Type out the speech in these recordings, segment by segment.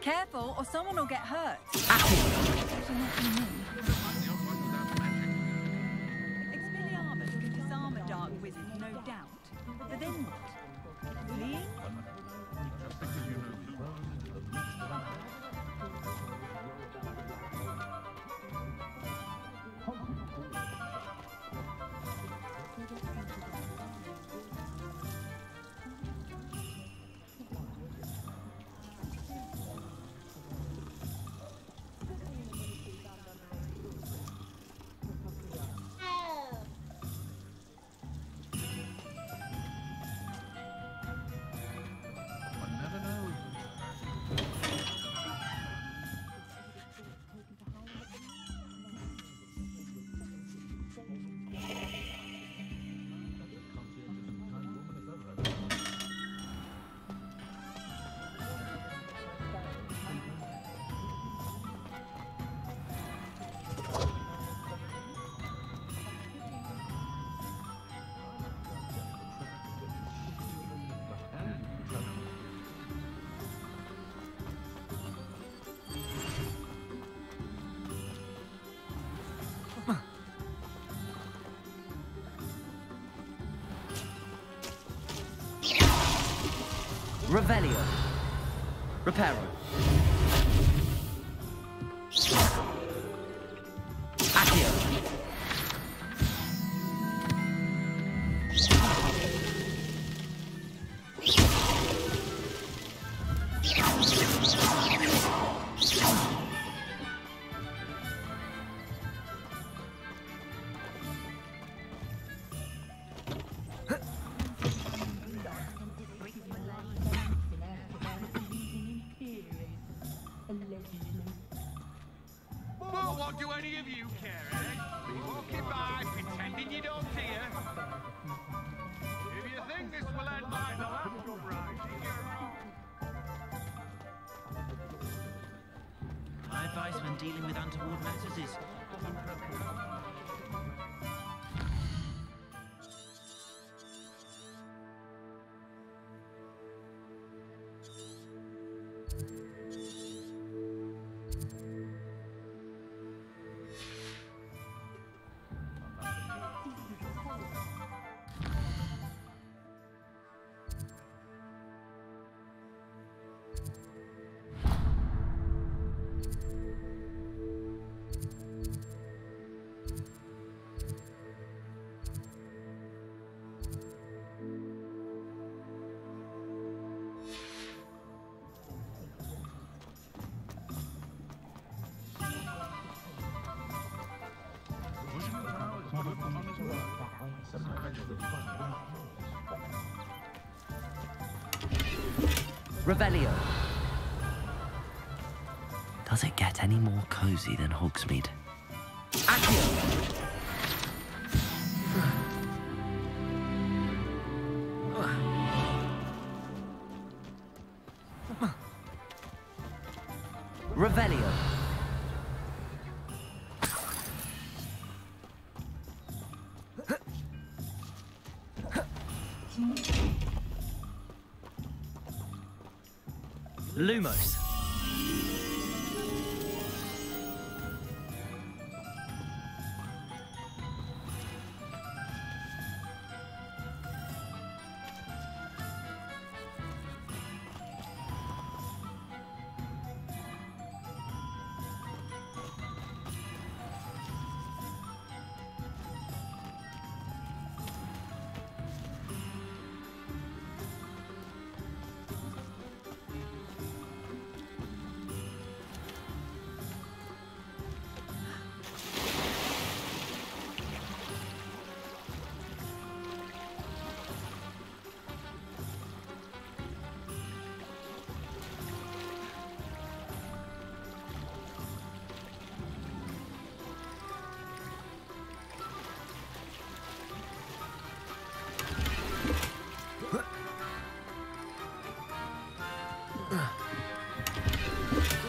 Careful, or someone will get hurt. Expelliarmus can disarm a dark wizard, no doubt. But then what? Fleeing? Revelio. Reparo. Accio. Well, what do any of you care, eh? Walking by, pretending you don't hear. If you think this will end like the last uprising, you're wrong. My advice when dealing with untoward matters is... Revelio. Does it get any more cozy than Hogsmeade? Accio. Revelio. Lumos.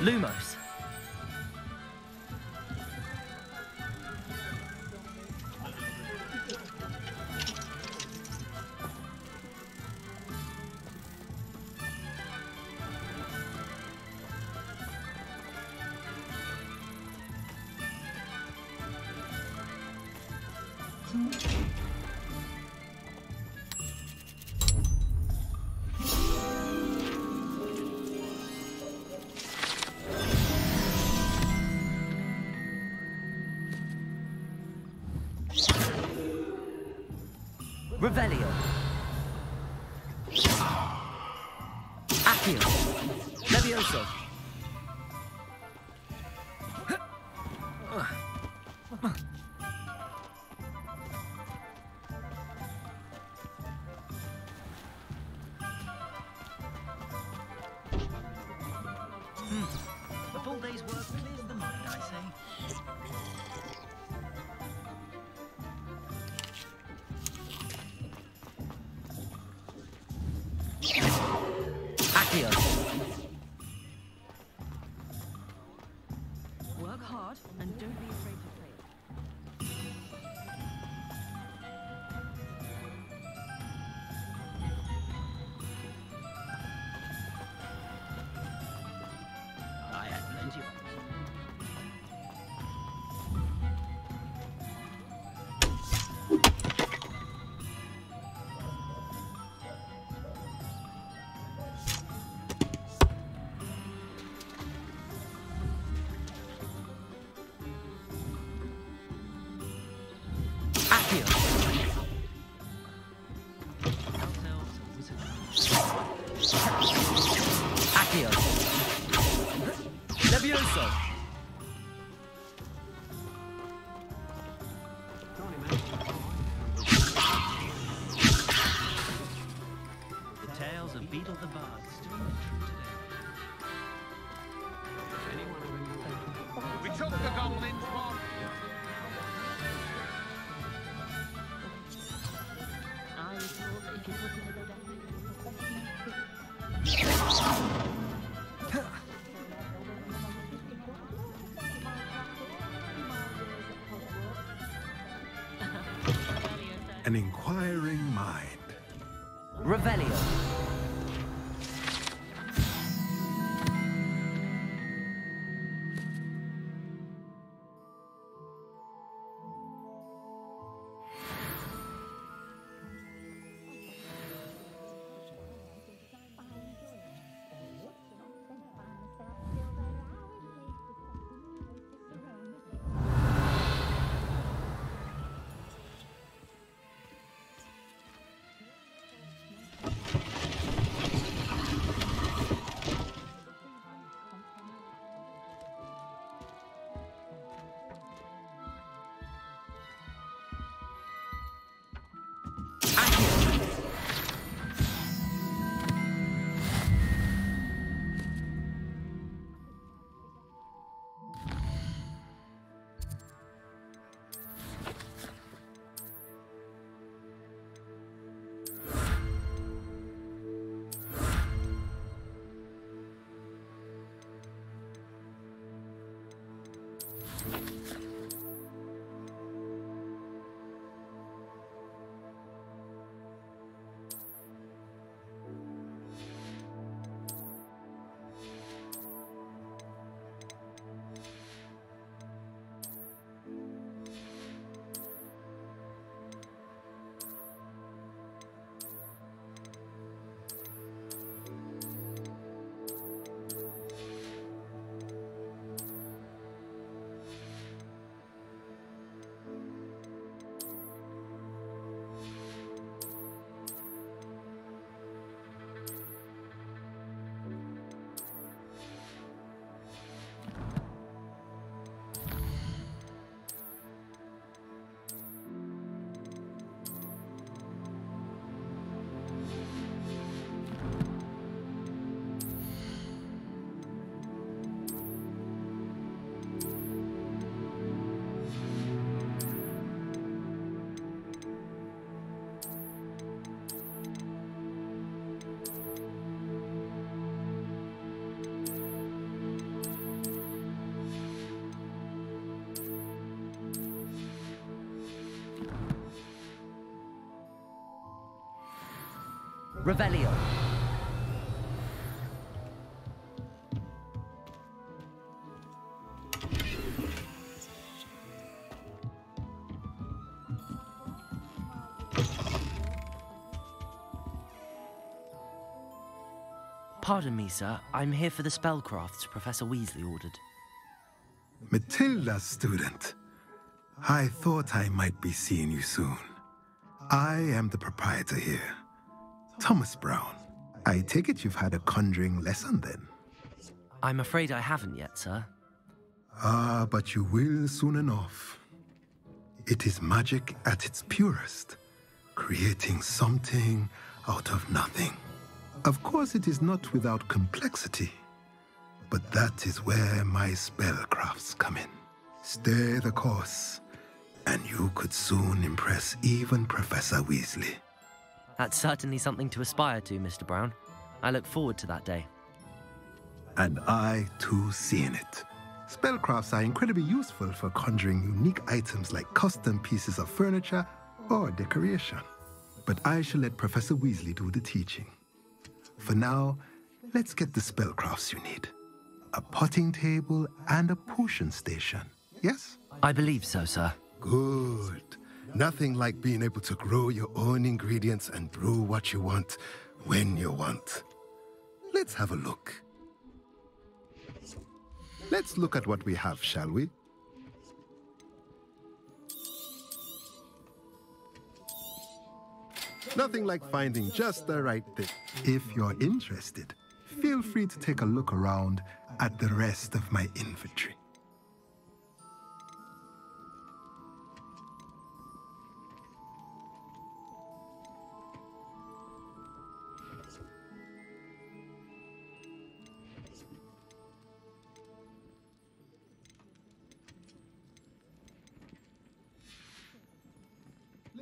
Lumos. Revelio. Accio. Levioso. A full day's work clears the mind, I say. Accio. Work hard and don't be afraid to fail. I had plenty of... Accio. Ourselves a wizard. Accio. Levioso. The tales of Beetle the Bard still ring true today. We took the goblins one. An inquiring mind. Revelio. Revelio. Pardon me, sir. I'm here for the spellcrafts Professor Weasley ordered. Matilda, student. I thought I might be seeing you soon. I am the proprietor here, Thomas Brown. I take it you've had a conjuring lesson then? I'm afraid I haven't yet, sir. Ah, but you will soon enough. It is magic at its purest, creating something out of nothing. Of course, it is not without complexity, but that is where my spellcrafts come in. Stay the course, and you could soon impress even Professor Weasley. That's certainly something to aspire to, Mr. Brown. I look forward to that day. And I, too, seeing it. Spellcrafts are incredibly useful for conjuring unique items like custom pieces of furniture or decoration. But I shall let Professor Weasley do the teaching. For now, let's get the spellcrafts you need. A potting table and a potion station, yes? I believe so, sir. Good. Nothing like being able to grow your own ingredients and brew what you want when you want. Let's have a look. Let's look at what we have, shall we? Nothing like finding just the right thing. If you're interested, feel free to take a look around at the rest of my inventory.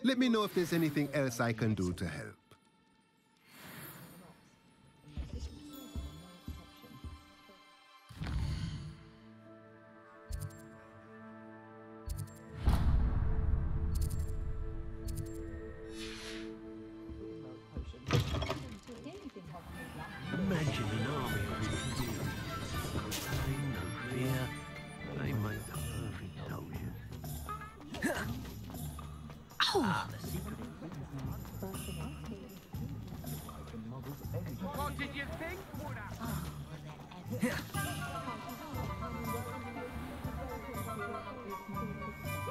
Let me know if there's anything else I can do to help. Imagine an army of engineers. Pain, no fear. They make the perfect soldiers. What did you think?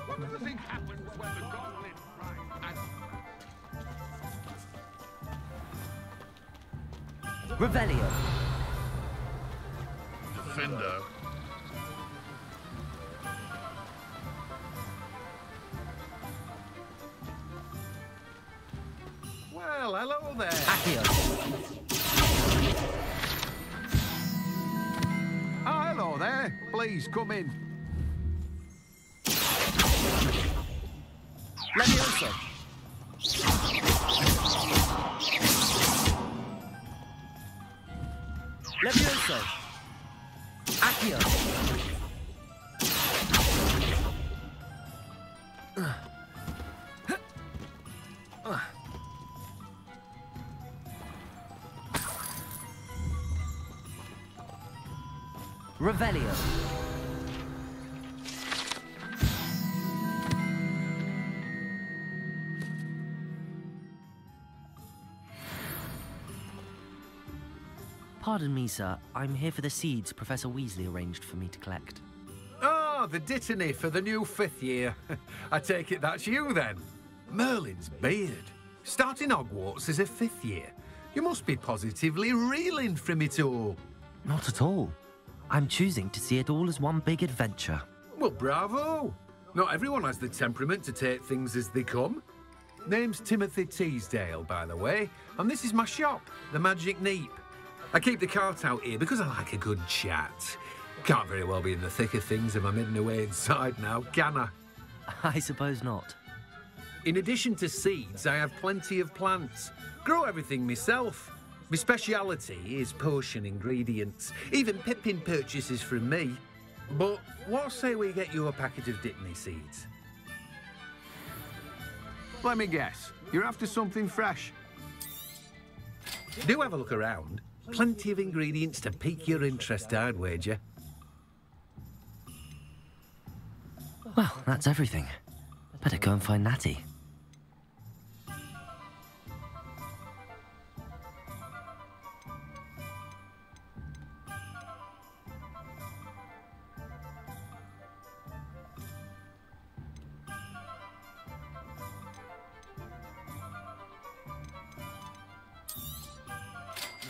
What do you think happens when the goblin rise? Revelio. Defender. Well, hello there. Accio. Oh, hello there. Please come in. Levioso. Levioso. Accio. Revelio. Pardon me, sir. I'm here for the seeds Professor Weasley arranged for me to collect. Oh, the dittany for the new 5th year. I take it that's you, then. Merlin's beard. Starting Hogwarts as a 5th year. You must be positively reeling from it all. Not at all. I'm choosing to see it all as one big adventure. Well, bravo. Not everyone has the temperament to take things as they come. Name's Timothy Teasdale, by the way, and this is my shop, the Magic Neep. I keep the cart out here because I like a good chat. Can't very well be in the thick of things if I'm hidden away inside now, can I? I suppose not. In addition to seeds, I have plenty of plants. Grow everything myself. My speciality is potion ingredients. Even Pippin purchases from me. But what say we get you a packet of Dittany seeds? Let me guess. You're after something fresh. Do have a look around. Plenty of ingredients to pique your interest, I'd wager. Well, that's everything. Better go and find Natty.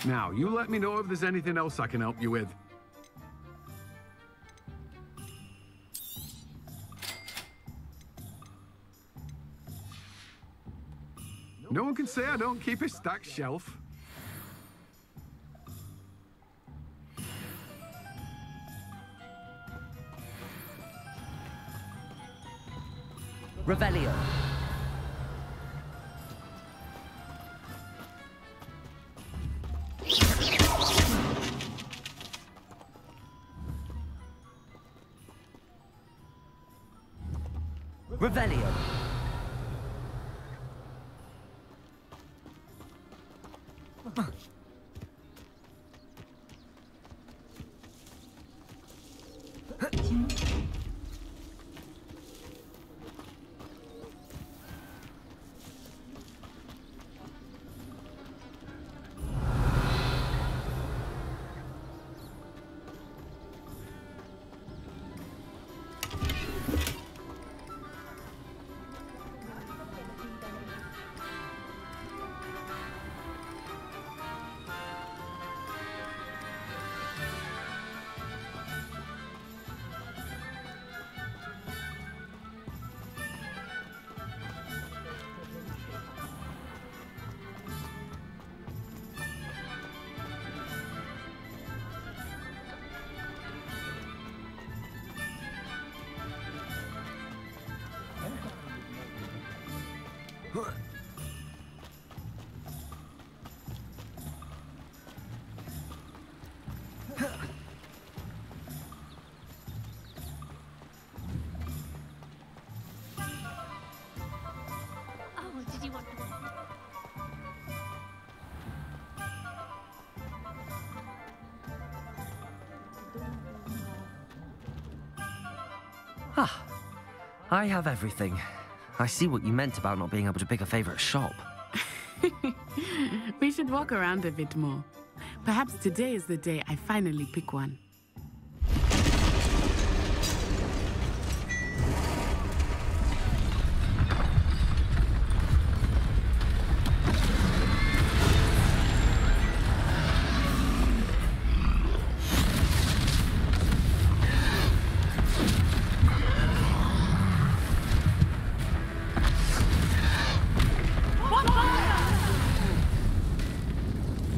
Now, you let me know if there's anything else I can help you with. No one can say I don't keep a stacked shelf. Revelio. Revelio. Oh, did you want to... Ah, I have everything. I see what you meant about not being able to pick a favorite shop. We should walk around a bit more. Perhaps today is the day I finally pick one.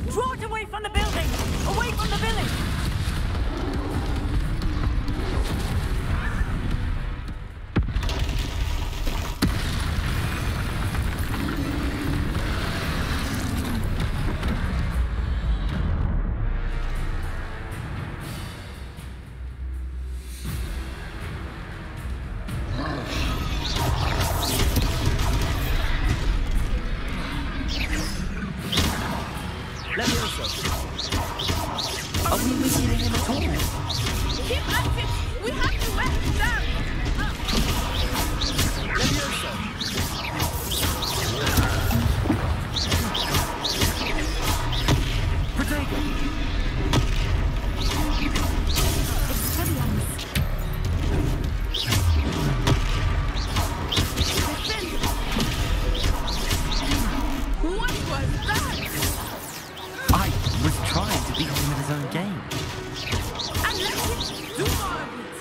Draw it away from the building! Away from the village! Let me also. Are we missing him at all? Keep at it! We have to wear him down! Let me also. Protego. What was that? I was trying to beat him in his own game. And let him do more of it!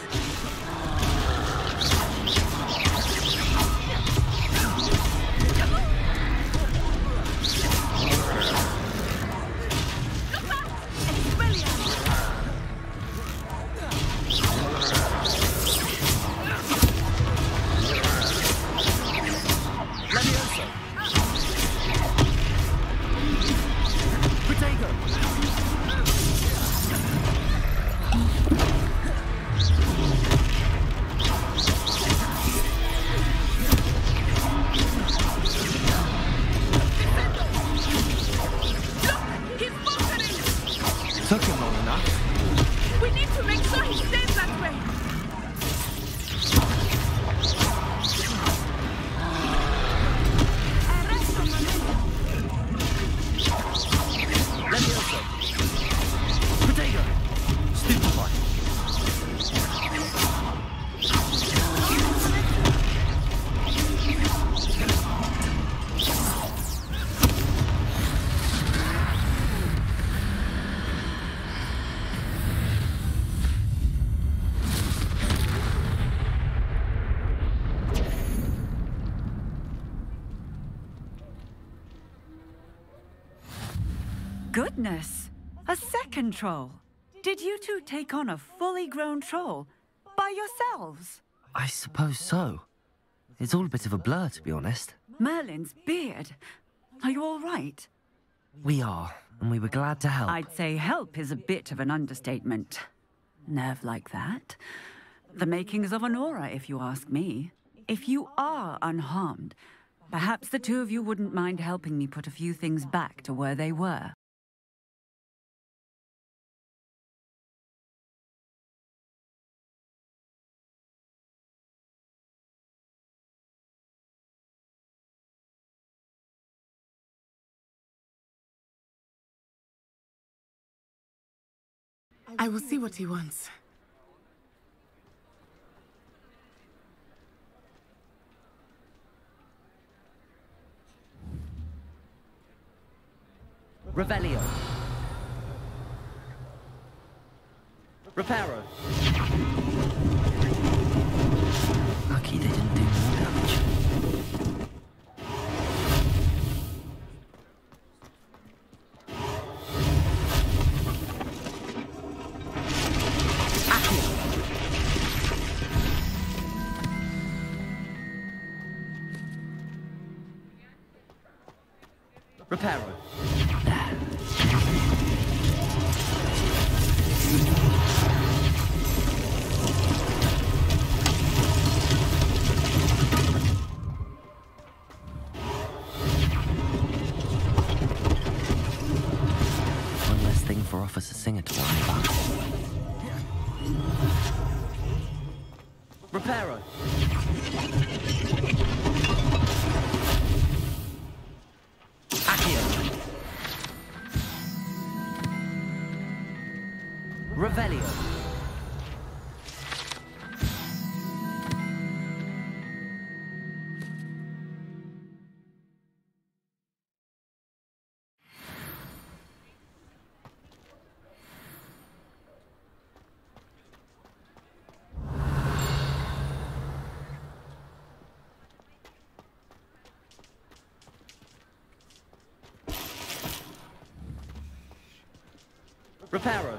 Look out! Expelliarmus! Levioso. Protego. He's faltering! Took him long enough. We need to make sure he stays that way! Levioso. Protego. Stupefy. Goodness! A second troll! Did you two take on a fully grown troll by yourselves? I suppose so. It's all a bit of a blur, to be honest. Merlin's beard. Are you all right? We are, and we were glad to help. I'd say help is a bit of an understatement. Nerve like that. The makings of an aura, if you ask me. If you are unharmed, perhaps the two of you wouldn't mind helping me put a few things back to where they were. I will see what he wants. Revelio. Reparo. Lucky they didn't do more damage. Reparo. One less thing for Officer Singer to worry about. Reparo. Revelio. Reparo.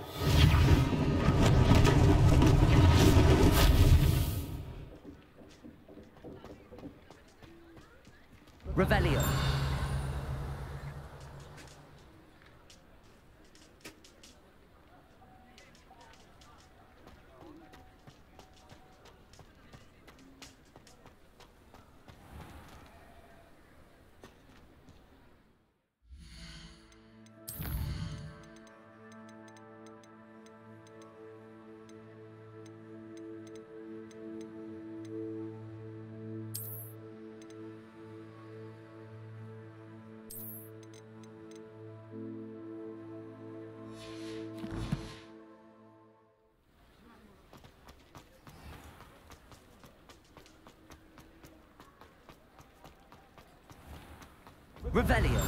Revelio. Revelio.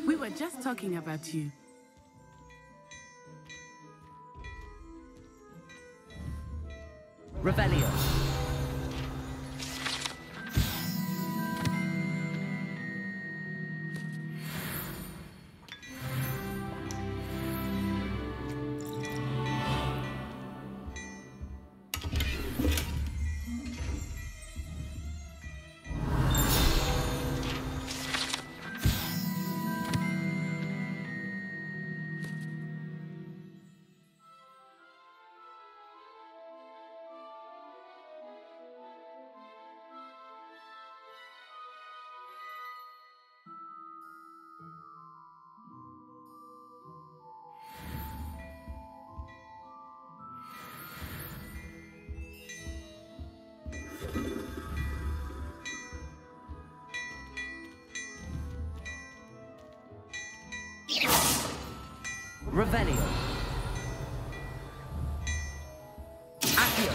We were just talking about you. Revelio. Revelio. Accio.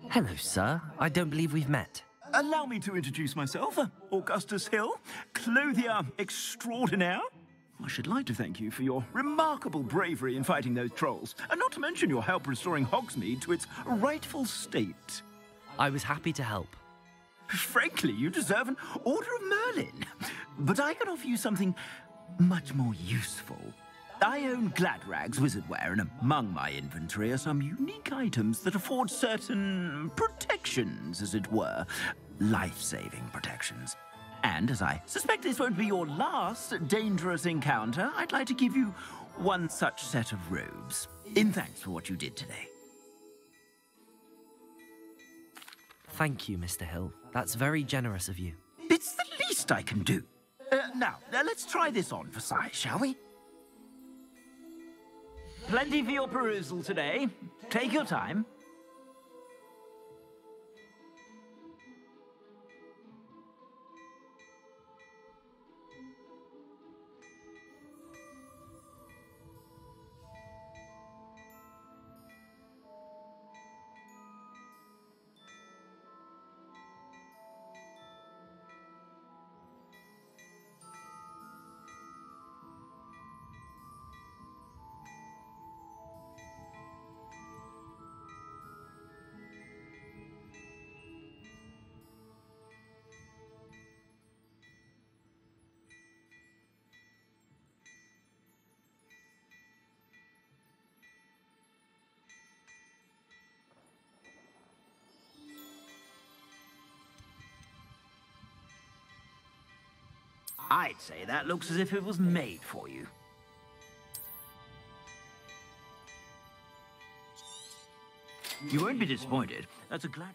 Hello, sir. I don't believe we've met. Allow me to introduce myself, Augustus Hill, clothier extraordinaire. I should like to thank you for your remarkable bravery in fighting those trolls, and not to mention your help restoring Hogsmeade to its rightful state. I was happy to help. Frankly, you deserve an Order of Merlin. But I can offer you something much more useful. I own Gladrag's wizardware, and among my inventory are some unique items that afford certain protections, as it were. Life-saving protections. And as I suspect this won't be your last dangerous encounter, I'd like to give you one such set of robes, in thanks for what you did today. Thank you, Mr. Hill. That's very generous of you. It's the least I can do. Now, let's try this on for size, shall we? Plenty for your perusal today. Take your time. I'd say that looks as if it was made for you. You won't be disappointed. That's a glad...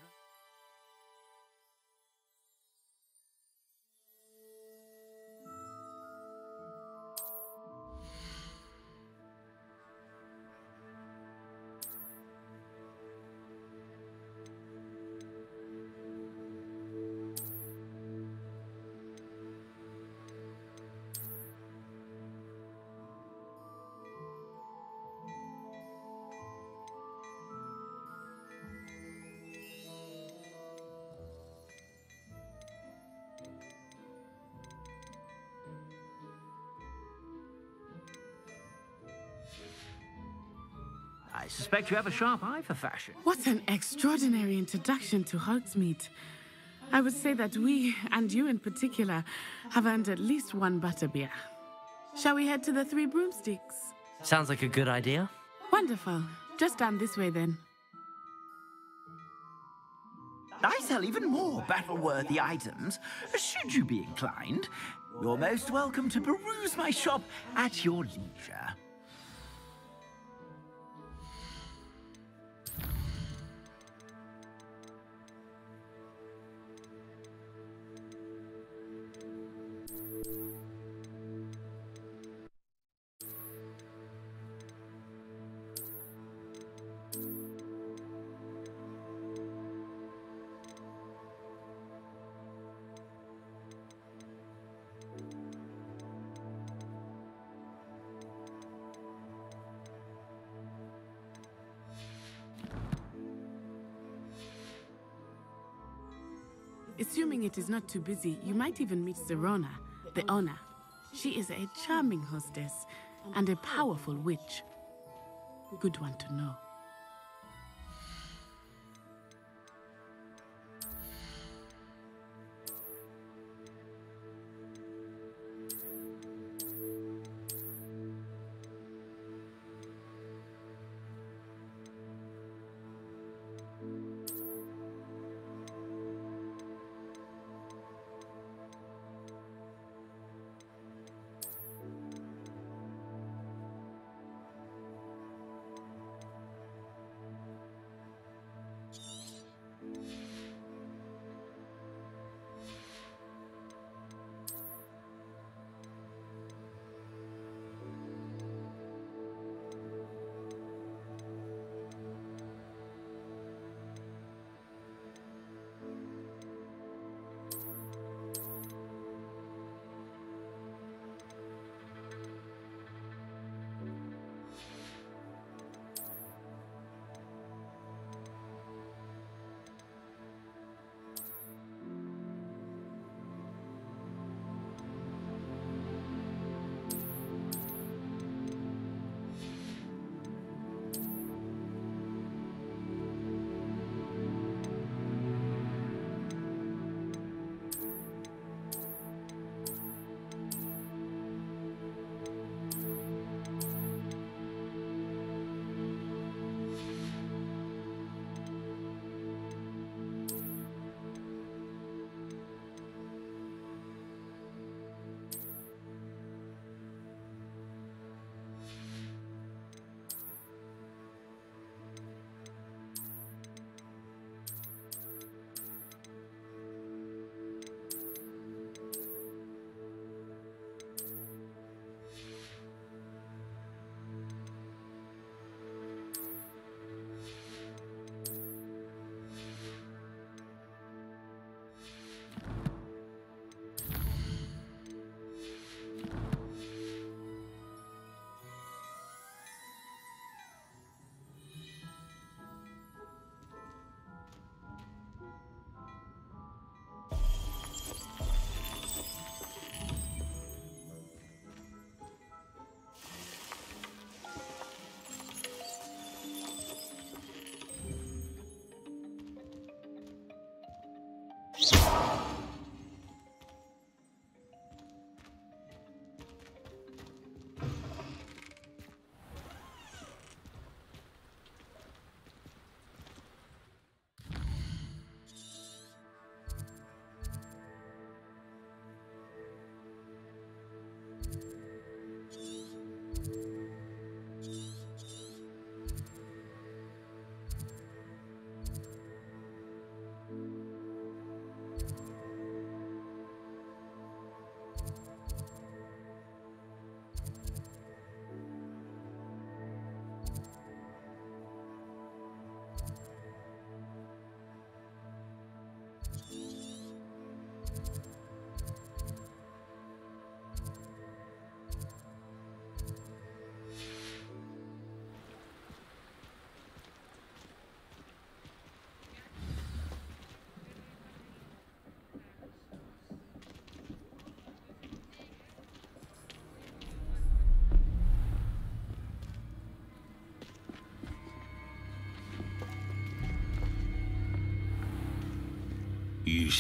I suspect you have a sharp eye for fashion. What an extraordinary introduction to Hogsmeade. I would say that we, and you in particular, have earned at least one butterbeer. Shall we head to the Three Broomsticks? Sounds like a good idea. Wonderful. Just down this way then. I sell even more battle-worthy items, should you be inclined. You're most welcome to peruse my shop at your leisure. Assuming it is not too busy, you might even meet Serona, the owner. She is a charming hostess and a powerful witch. Good one to know.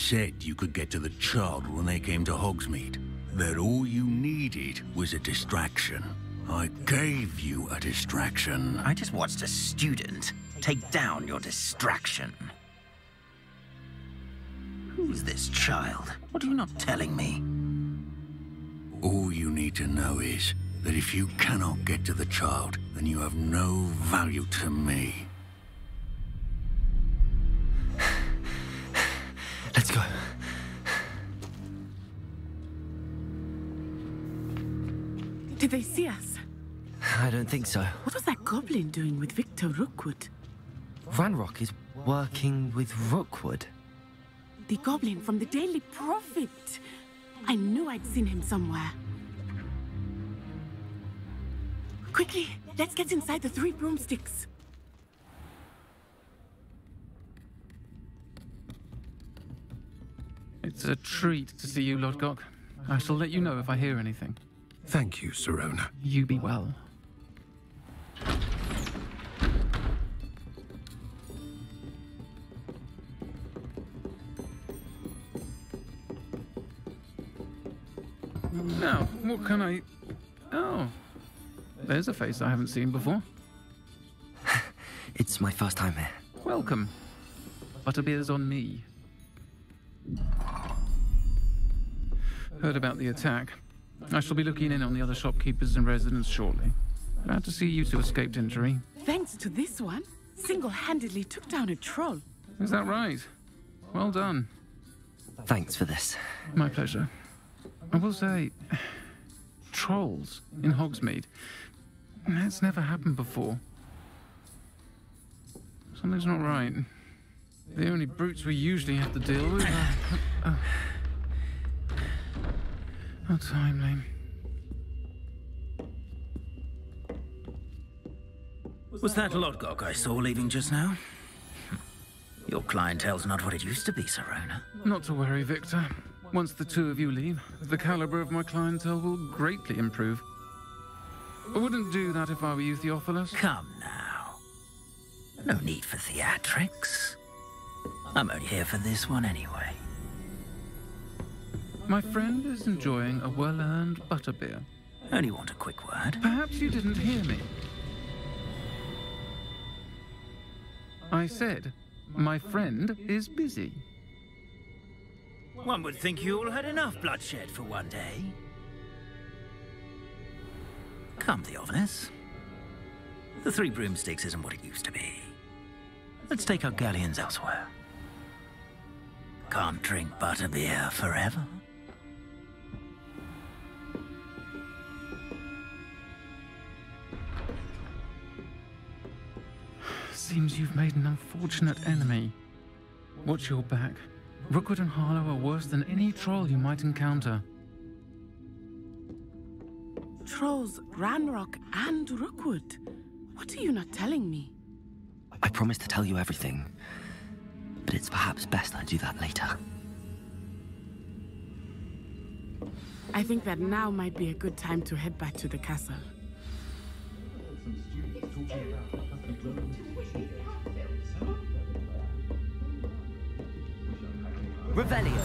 said you could get to the child when they came to Hogsmeade. That all you needed was a distraction. I gave you a distraction. I just watched a student take down your distraction. Who's this child? What are you not telling me? All you need to know is that if you cannot get to the child, then you have no value to me. Let's go. Did they see us? I don't think so. What was that goblin doing with Victor Rookwood? Ranrock is working with Rookwood. The goblin from the Daily Prophet. I knew I'd seen him somewhere. Quickly, let's get inside the 3 broomsticks. It's a treat to see you, Lodgok. I shall let you know if I hear anything. Thank you, Sirona. You be well. Now, what can I... Oh, there's a face I haven't seen before. It's my first time here. Welcome. Butterbeer's on me. Heard about the attack. I shall be looking in on the other shopkeepers and residents shortly. Glad to see you two escaped injury. Thanks to this one, single-handedly took down a troll. Is that right? Well done. Thanks for this. My pleasure. I will say, trolls in Hogsmeade. That's never happened before. Something's not right. The only brutes we usually have to deal with are... How timely. Was that Lodgok I saw leaving just now? Your clientele's not what it used to be, Sirona. Not to worry, Victor. Once the two of you leave, the caliber of my clientele will greatly improve. I wouldn't do that if I were you, Theophilus. Come now. No need for theatrics. I'm only here for this one anyway. My friend is enjoying a well-earned butterbeer. Only want a quick word. Perhaps you didn't hear me. I said, my friend is busy. One would think you all had enough bloodshed for one day. Come, Theophilus. The 3 broomsticks isn't what it used to be. Let's take our galleons elsewhere. Can't drink butterbeer forever. Seems you've made an unfortunate enemy. Watch your back. Rookwood and Harlow are worse than any troll you might encounter. Trolls, Ranrock, and Rookwood. What are you not telling me? I promised to tell you everything, but it's perhaps best I do that later. I think that now might be a good time to head back to the castle. Revelio.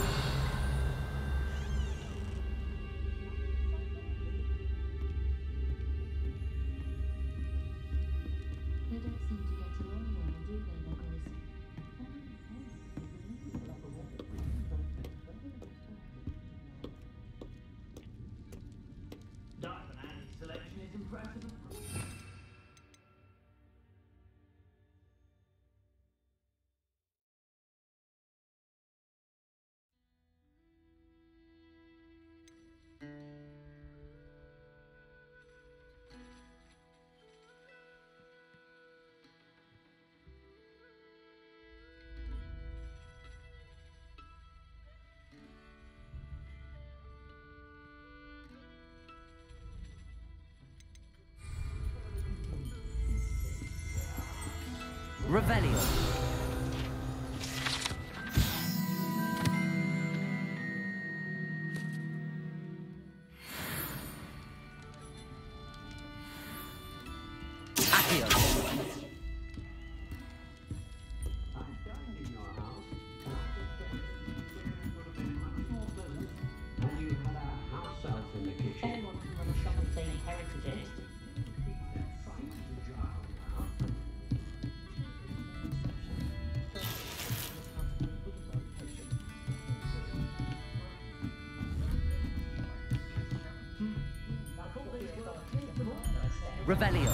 Revelio. Revelio.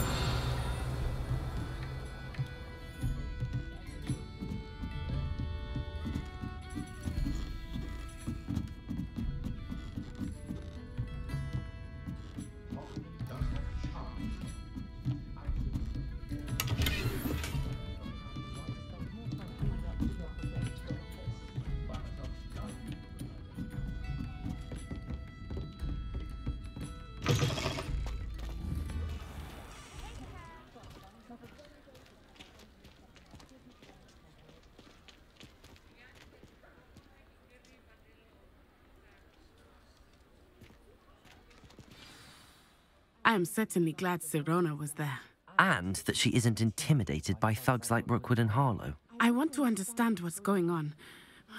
I am certainly glad Sirona was there. And that she isn't intimidated by thugs like Rookwood and Harlow. I want to understand what's going on,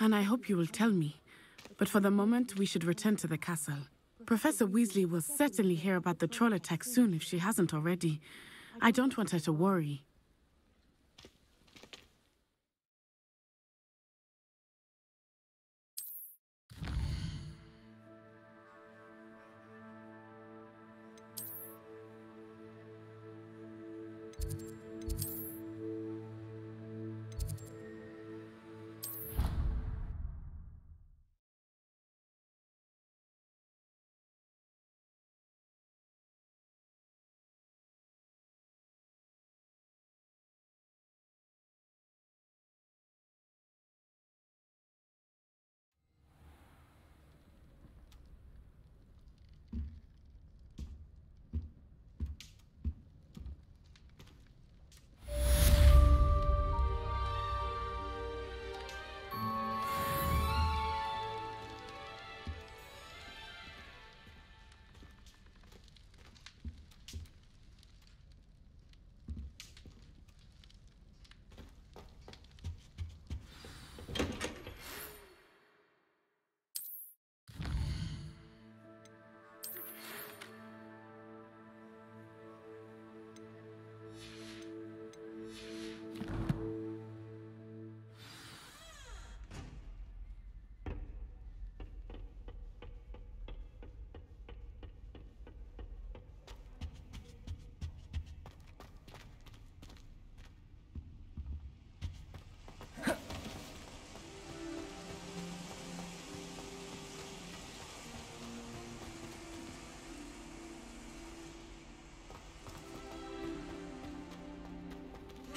and I hope you will tell me. But for the moment, we should return to the castle. Professor Weasley will certainly hear about the troll attack soon if she hasn't already. I don't want her to worry.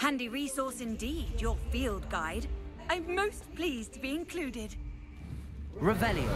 Handy resource indeed, your field guide. I'm most pleased to be included. Revelio.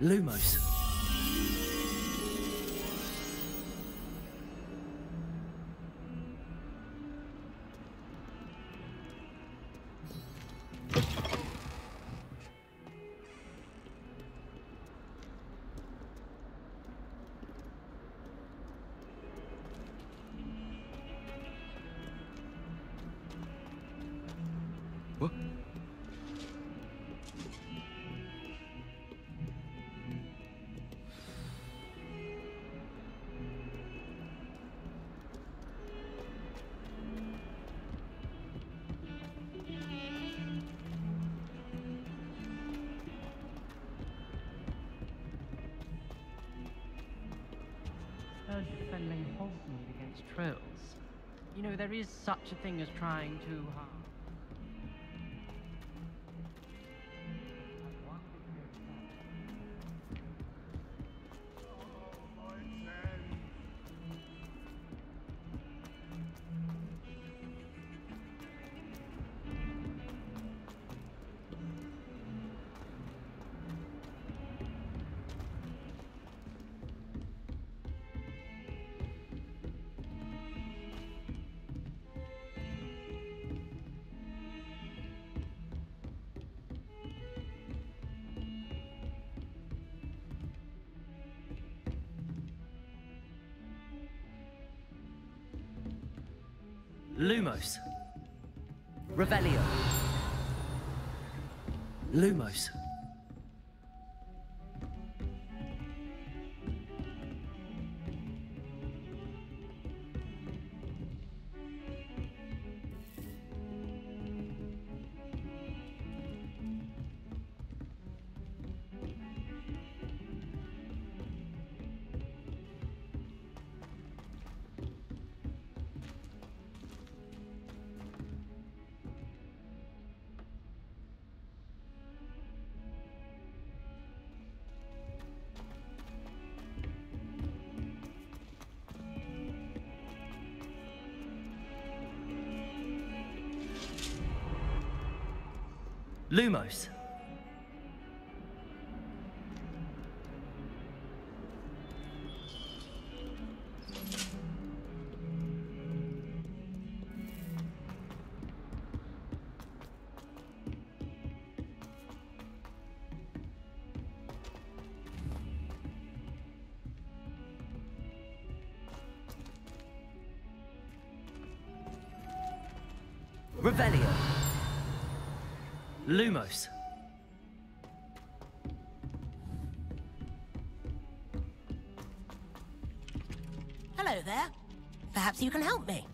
Lumos. What? Heard you're defending Hogsmeade against trolls. You know, there is such a thing as trying too hard. Lumos. Revelio. Lumos. Lumos. Revelio. Lumos. Hello there. Perhaps you can help me.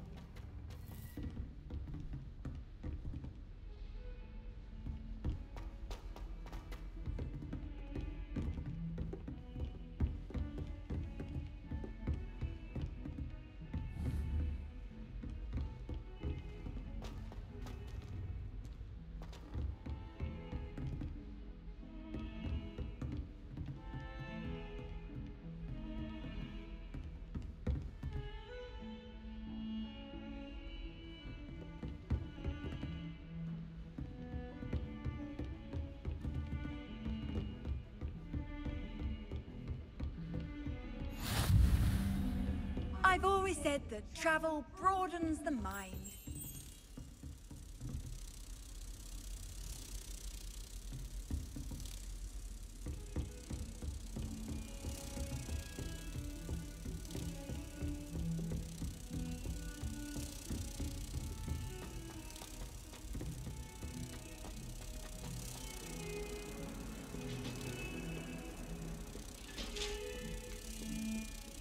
I've always said that travel broadens the mind.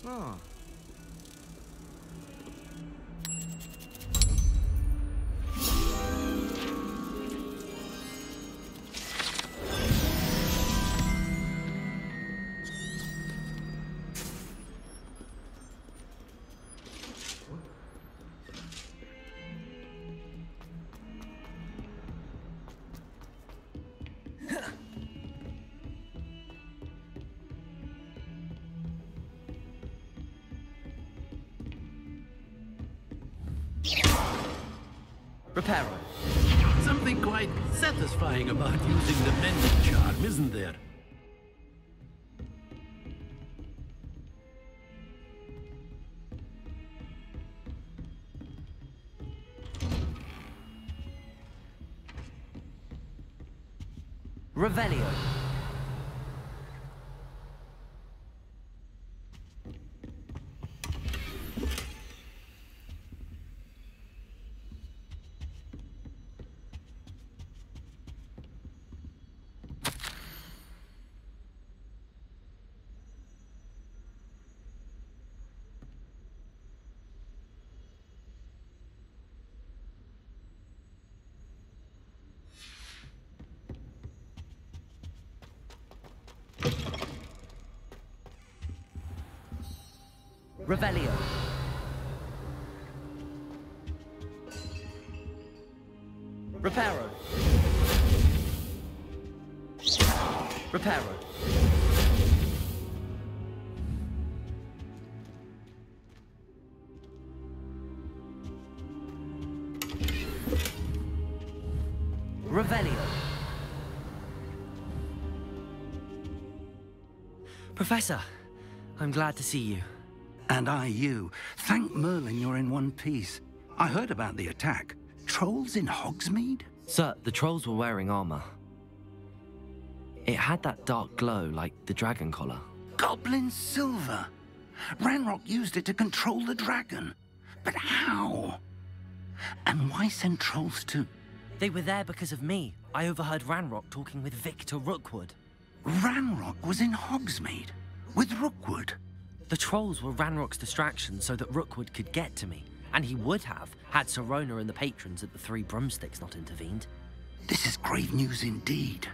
Oh. Reparo. Something quite satisfying about using the mending charm, isn't there? Revelio. Revelio. Reparo. Reparo. Revelio. Professor, I'm glad to see you. And I you. Thank Merlin you're in one piece. I heard about the attack. Trolls in Hogsmeade? Sir, the trolls were wearing armor. It had that dark glow like the dragon collar. Goblin silver! Ranrock used it to control the dragon. But how? And why send trolls to... They were there because of me. I overheard Ranrock talking with Victor Rookwood. Ranrock was in Hogsmeade? With Rookwood? The trolls were Ranrock's distraction so that Rookwood could get to me. And he would have, had Sirona and the patrons at the Three Broomsticks not intervened. This is grave news indeed.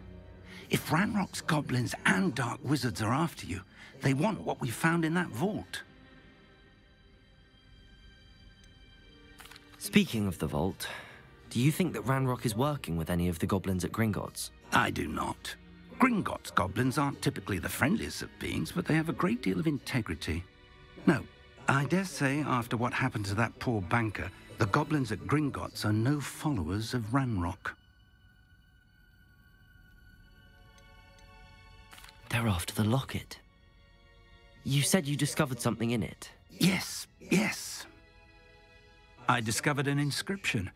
If Ranrock's goblins and dark wizards are after you, they want what we found in that vault. Speaking of the vault, do you think that Ranrock is working with any of the goblins at Gringotts? I do not. Gringotts goblins aren't typically the friendliest of beings, but they have a great deal of integrity. No, I dare say after what happened to that poor banker, the goblins at Gringotts are no followers of Ranrock. They're after the locket. You said you discovered something in it. Yes. I discovered an inscription.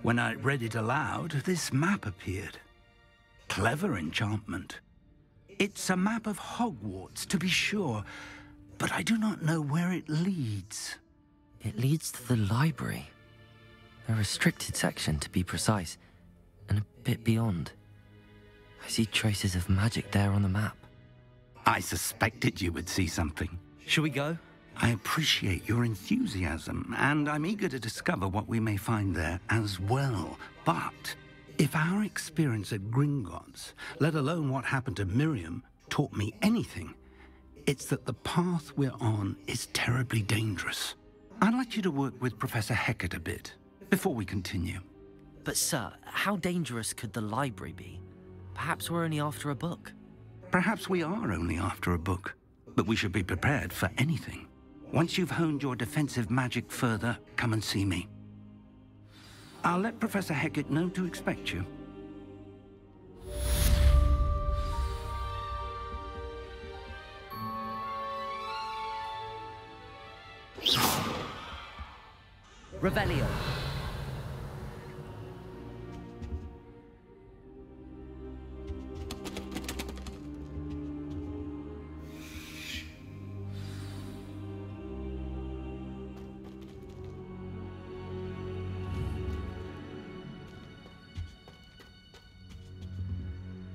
When I read it aloud, this map appeared. Clever enchantment. It's a map of Hogwarts, to be sure, but I do not know where it leads. It leads to the library. A restricted section, to be precise, and a bit beyond. I see traces of magic there on the map. I suspected you would see something. Shall we go? I appreciate your enthusiasm, and I'm eager to discover what we may find there as well. But if our experience at Gringotts, let alone what happened to Miriam, taught me anything, it's that the path we're on is terribly dangerous. I'd like you to work with Professor Hecat a bit before we continue. But sir, how dangerous could the library be? Perhaps we're only after a book. Perhaps we are only after a book, but we should be prepared for anything. Once you've honed your defensive magic further, come and see me. I'll let Professor Hecat know to expect you. Revelio.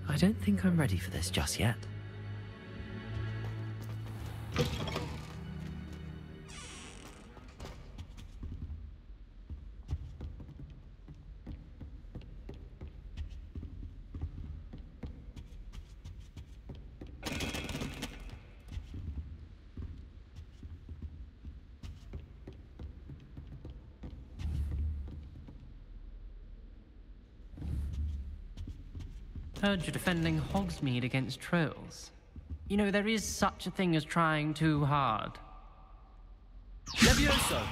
I don't think I'm ready for this just yet. Heard you're defending Hogsmeade against trolls. You know, there is such a thing as trying too hard. Levioso!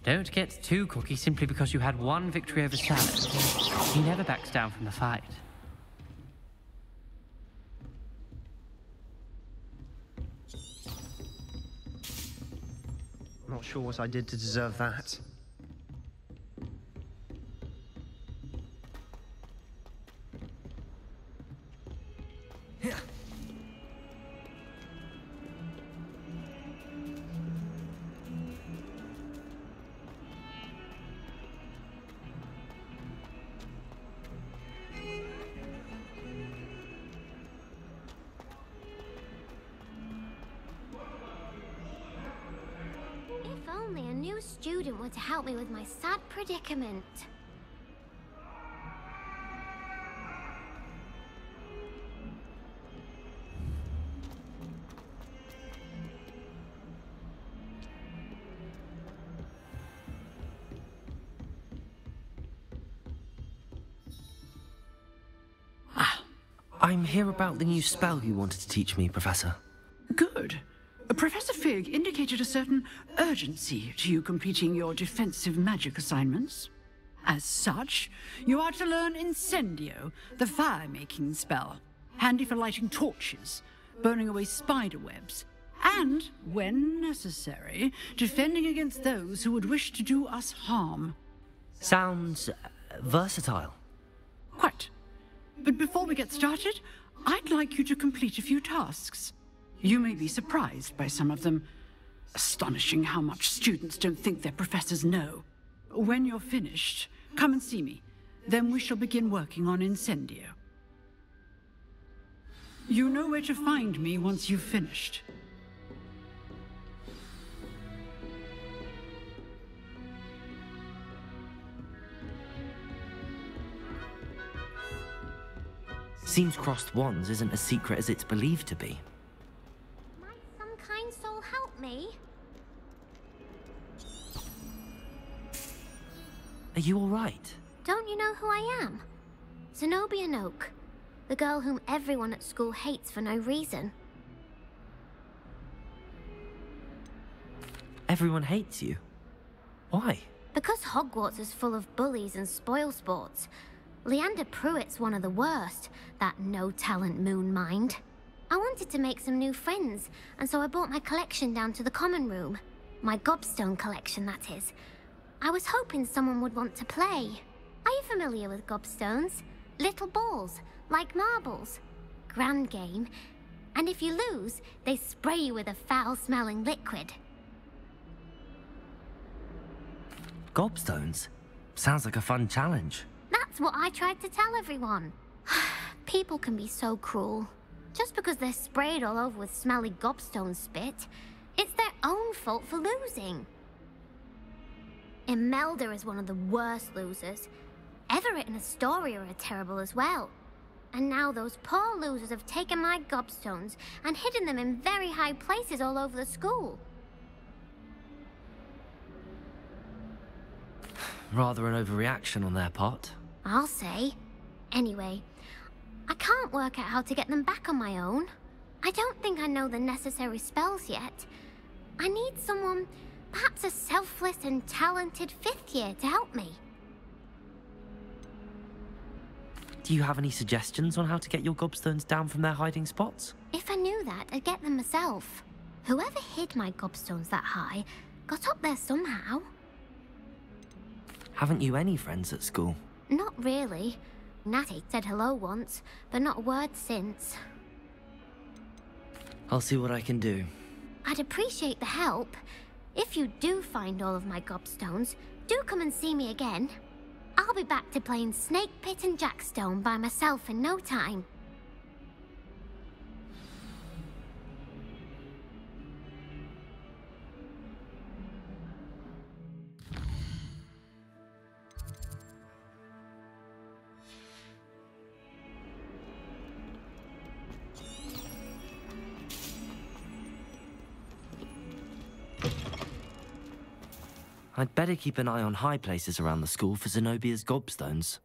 Don't get too cocky simply because you had one victory over Salad. He never backs down from the fight. I'm not sure what I did to deserve that. If only a new student were to help me with my sad predicament. I'm here about the new spell you wanted to teach me, Professor. Good. Professor Fig indicated a certain urgency to you completing your defensive magic assignments. As such, you are to learn Incendio, the fire-making spell, handy for lighting torches, burning away spider webs, and, when necessary, defending against those who would wish to do us harm. Sounds versatile. Quite. But before we get started, I'd like you to complete a few tasks. You may be surprised by some of them. Astonishing how much students don't think their professors know. When you're finished, come and see me. Then we shall begin working on Incendio. You know where to find me once you've finished. Seems crossed wands isn't as secret as it's believed to be. Might some kind soul help me? Are you alright? Don't you know who I am? Zenobia Noak, the girl whom everyone at school hates for no reason. Everyone hates you. Why? Because Hogwarts is full of bullies and spoilsports. Leander Pruitt's one of the worst, that no-talent moon mind. I wanted to make some new friends, and so I brought my collection down to the common room. My gobstone collection, that is. I was hoping someone would want to play. Are you familiar with gobstones? Little balls, like marbles. Grand game. And if you lose, they spray you with a foul-smelling liquid. Gobstones? Sounds like a fun challenge. That's what I tried to tell everyone. People can be so cruel. Just because they're sprayed all over with smelly gobstone spit, it's their own fault for losing. Imelda is one of the worst losers. Everett and Astoria are terrible as well. And now those poor losers have taken my gobstones and hidden them in very high places all over the school. Rather an overreaction on their part. I'll say. Anyway, I can't work out how to get them back on my own. I don't think I know the necessary spells yet. I need someone, perhaps a selfless and talented fifth year to help me. Do you have any suggestions on how to get your gobstones down from their hiding spots? If I knew that, I'd get them myself. Whoever hid my gobstones that high got up there somehow. Haven't you any friends at school? Not really. Natty said hello once, but not a word since. I'll see what I can do. I'd appreciate the help. If you do find all of my gobstones, do come and see me again. I'll be back to playing Snake Pit and Jackstone by myself in no time. I'd better keep an eye on high places around the school for Zenobia's gobstones.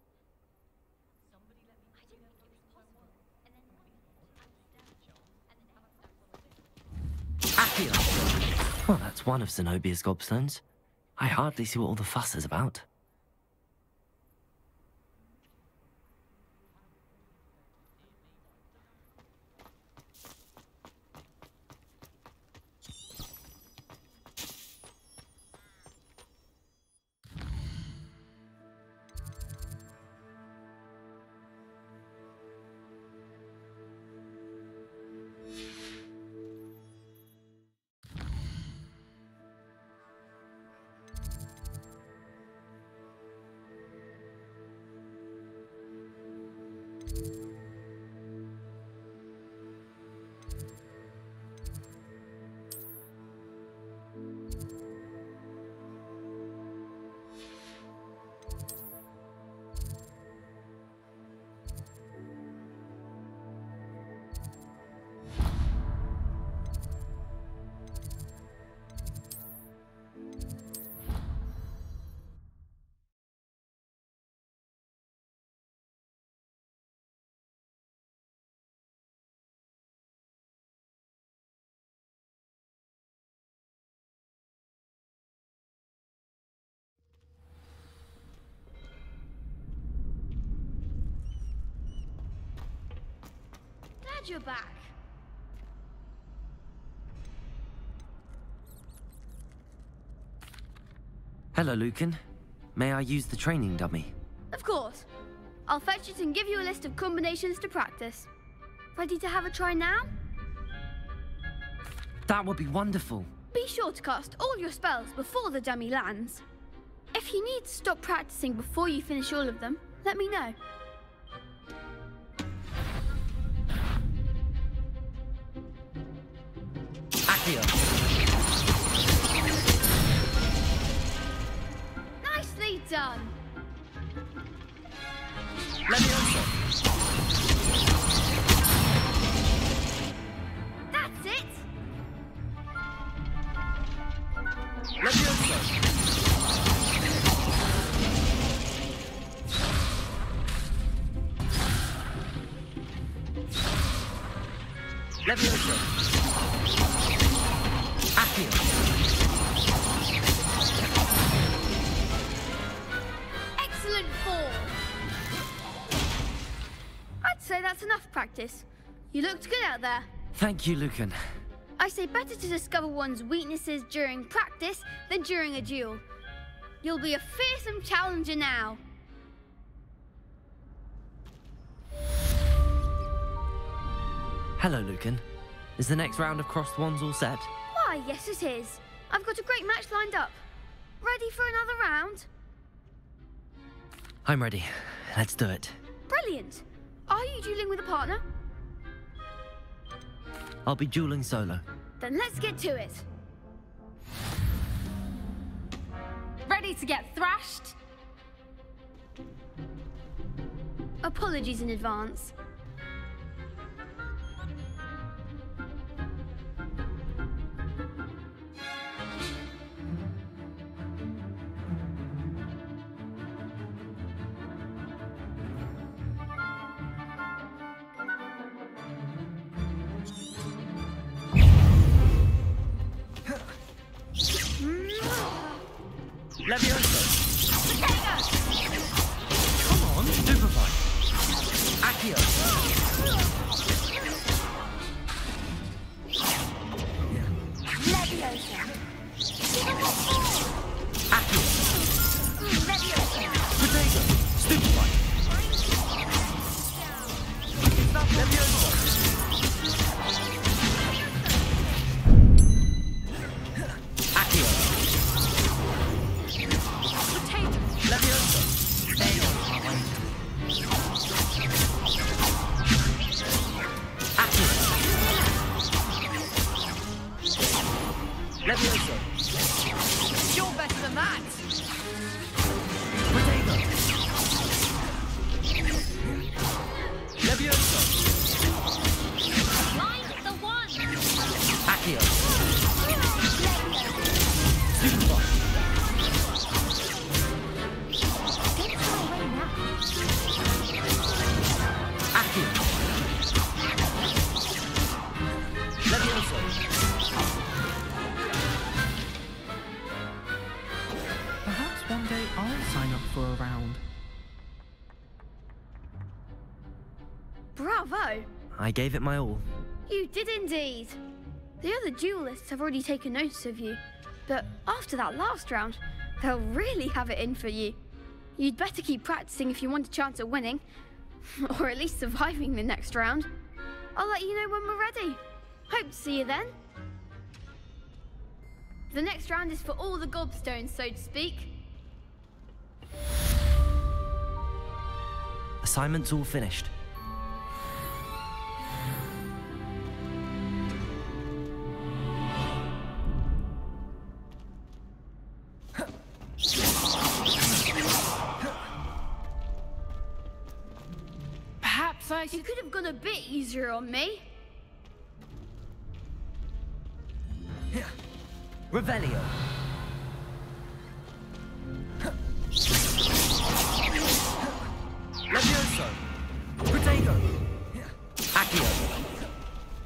Accio! Well, that's one of Zenobia's gobstones. I hardly see what all the fuss is about. Glad you're back. Hello, Lucan. May I use the training dummy? Of course. I'll fetch it and give you a list of combinations to practice. Ready to have a try now? That would be wonderful. Be sure to cast all your spells before the dummy lands. If you need to stop practicing before you finish all of them, let me know. Accio. Nicely done. Leviosa. That's it. Leviosa. Leviosa. Accio. Excellent form. I'd say that's enough practice. You looked good out there. Thank you, Lucan. I say better to discover one's weaknesses during practice than during a duel. You'll be a fearsome challenger now. Hello, Lucan. Is the next round of crossed wands all set? Why, yes it is. I've got a great match lined up. Ready for another round? I'm ready. Let's do it. Brilliant. Are you dueling with a partner? I'll be dueling solo. Then let's get to it. Ready to get thrashed? Apologies in advance. Leviosa! Come on, stupefy! Accio! Leviosa! Accio! Leviosa! Potato! Stupefy! Leviosa! Accio! Leviosa! Accio! Leviosa! You're better than that! Potato! Leviosa! Line the one! Accio! Stupefy! Accio! Leviosa! Perhaps one day I'll sign up for a round. Bravo! I gave it my all. You did indeed. The other duelists have already taken notice of you, but after that last round, they'll really have it in for you. You'd better keep practicing if you want a chance at winning, or at least surviving the next round. I'll let you know when we're ready. Hope to see you then. The next round is for all the gobstones, so to speak. Assignment's all finished. Perhaps you could have gone a bit easier on me. Revelio. Levioso. Protego. Accio.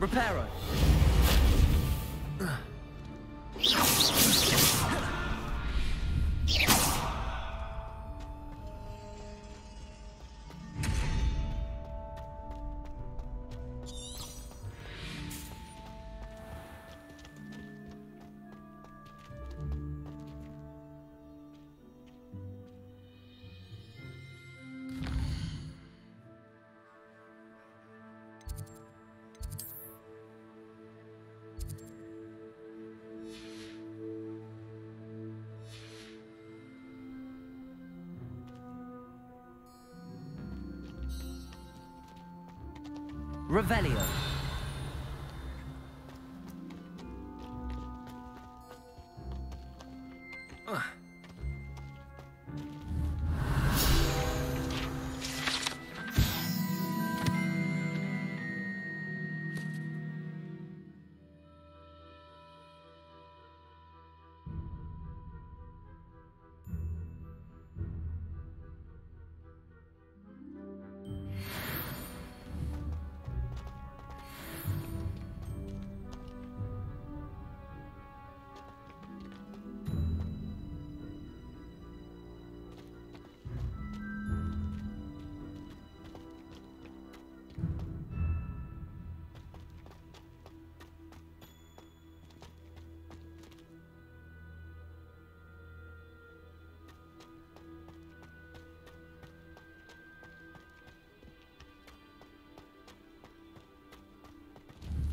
Reparo. Revelio.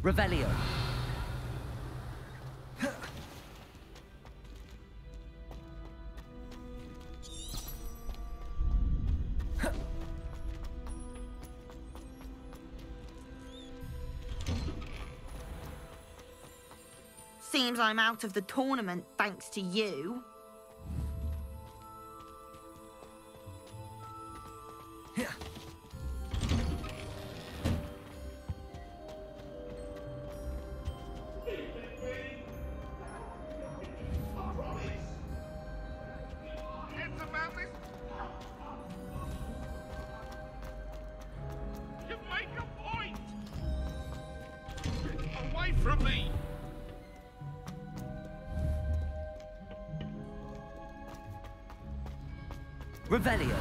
Revelio. Seems I'm out of the tournament thanks to you. From me! Revelio.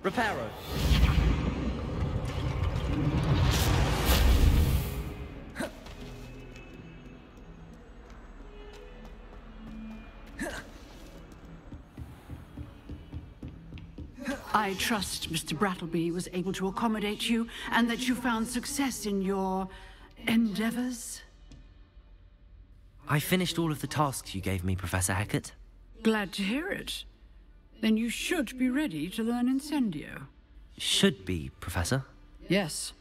Reparo. I trust Mr. Brattleby was able to accommodate you and that you found success in your endeavors. I finished all of the tasks you gave me, Professor Hecat. Glad to hear it. Then you should be ready to learn Incendio. Should be, Professor. Yes.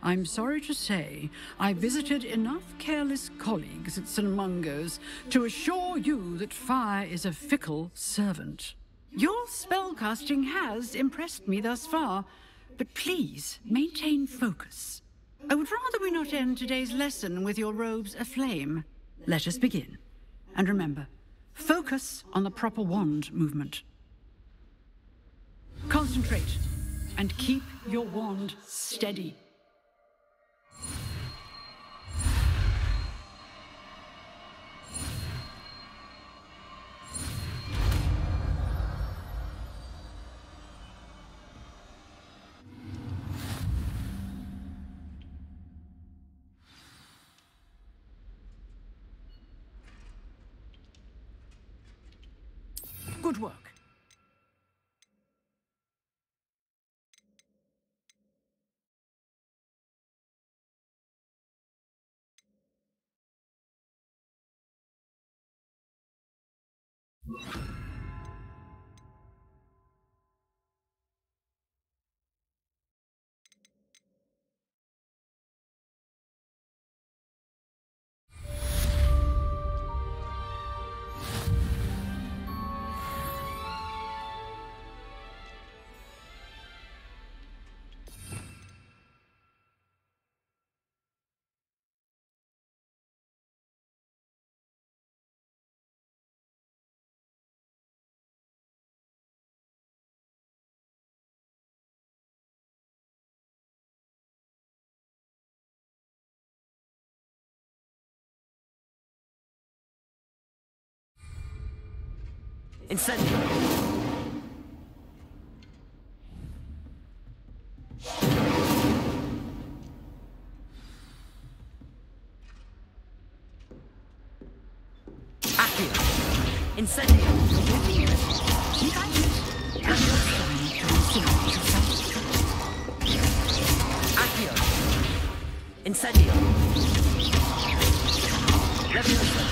I'm sorry to say, I visited enough careless colleagues at St. Mungo's to assure you that fire is a fickle servant. Your spellcasting has impressed me thus far, but please maintain focus. I would rather we not end today's lesson with your robes aflame. Let us begin. And remember, focus on the proper wand movement. Concentrate, and keep your wand steady. Good work. Incendio. Accio. Incendio. Accio! Incendio! Leviosa!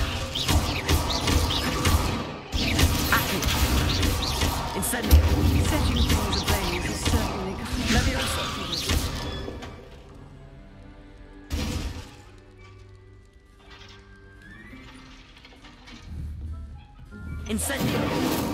Accio! Incendio! Setting things ablaze is certainly Leviosa! Incendio!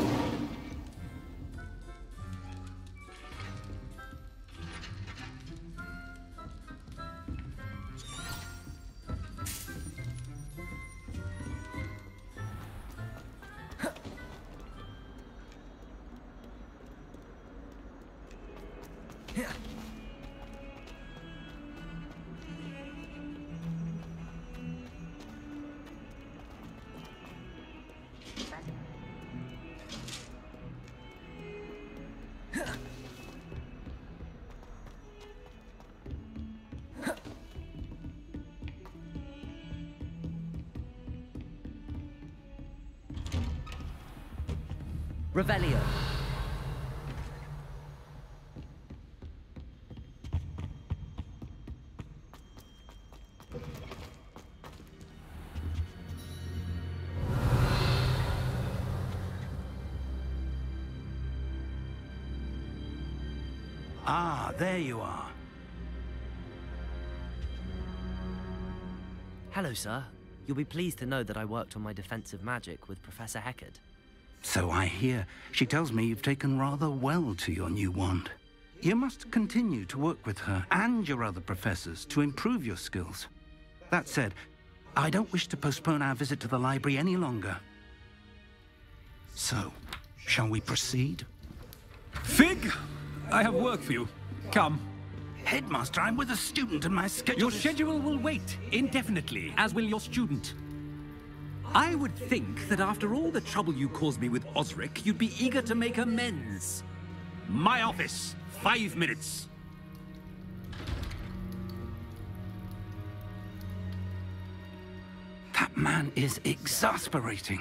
Revelio. Ah, there you are. Hello, sir. You'll be pleased to know that I worked on my defensive magic with Professor Heckard. So I hear. She tells me you've taken rather well to your new wand. You must continue to work with her and your other professors to improve your skills. That said, I don't wish to postpone our visit to the library any longer. So, shall we proceed? Fig! I have work for you. Come. Headmaster, I'm with a student and my schedule Your schedule will wait indefinitely, as will your student. I would think that after all the trouble you caused me with Osric, you'd be eager to make amends. My office, 5 minutes. That man is exasperating.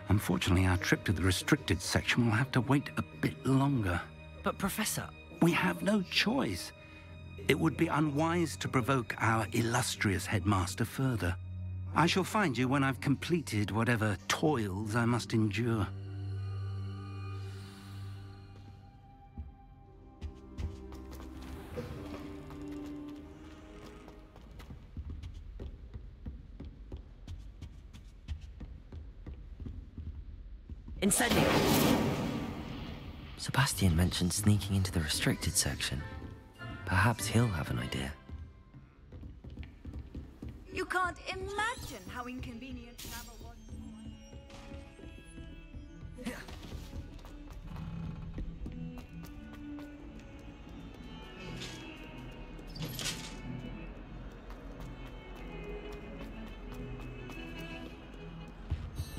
Unfortunately, our trip to the restricted section will have to wait a bit longer. But, Professor... We have no choice. It would be unwise to provoke our illustrious headmaster further. I shall find you when I've completed whatever toils I must endure. Incendio! Sebastian mentioned sneaking into the restricted section. Perhaps he'll have an idea. You can't imagine how inconvenient travel was.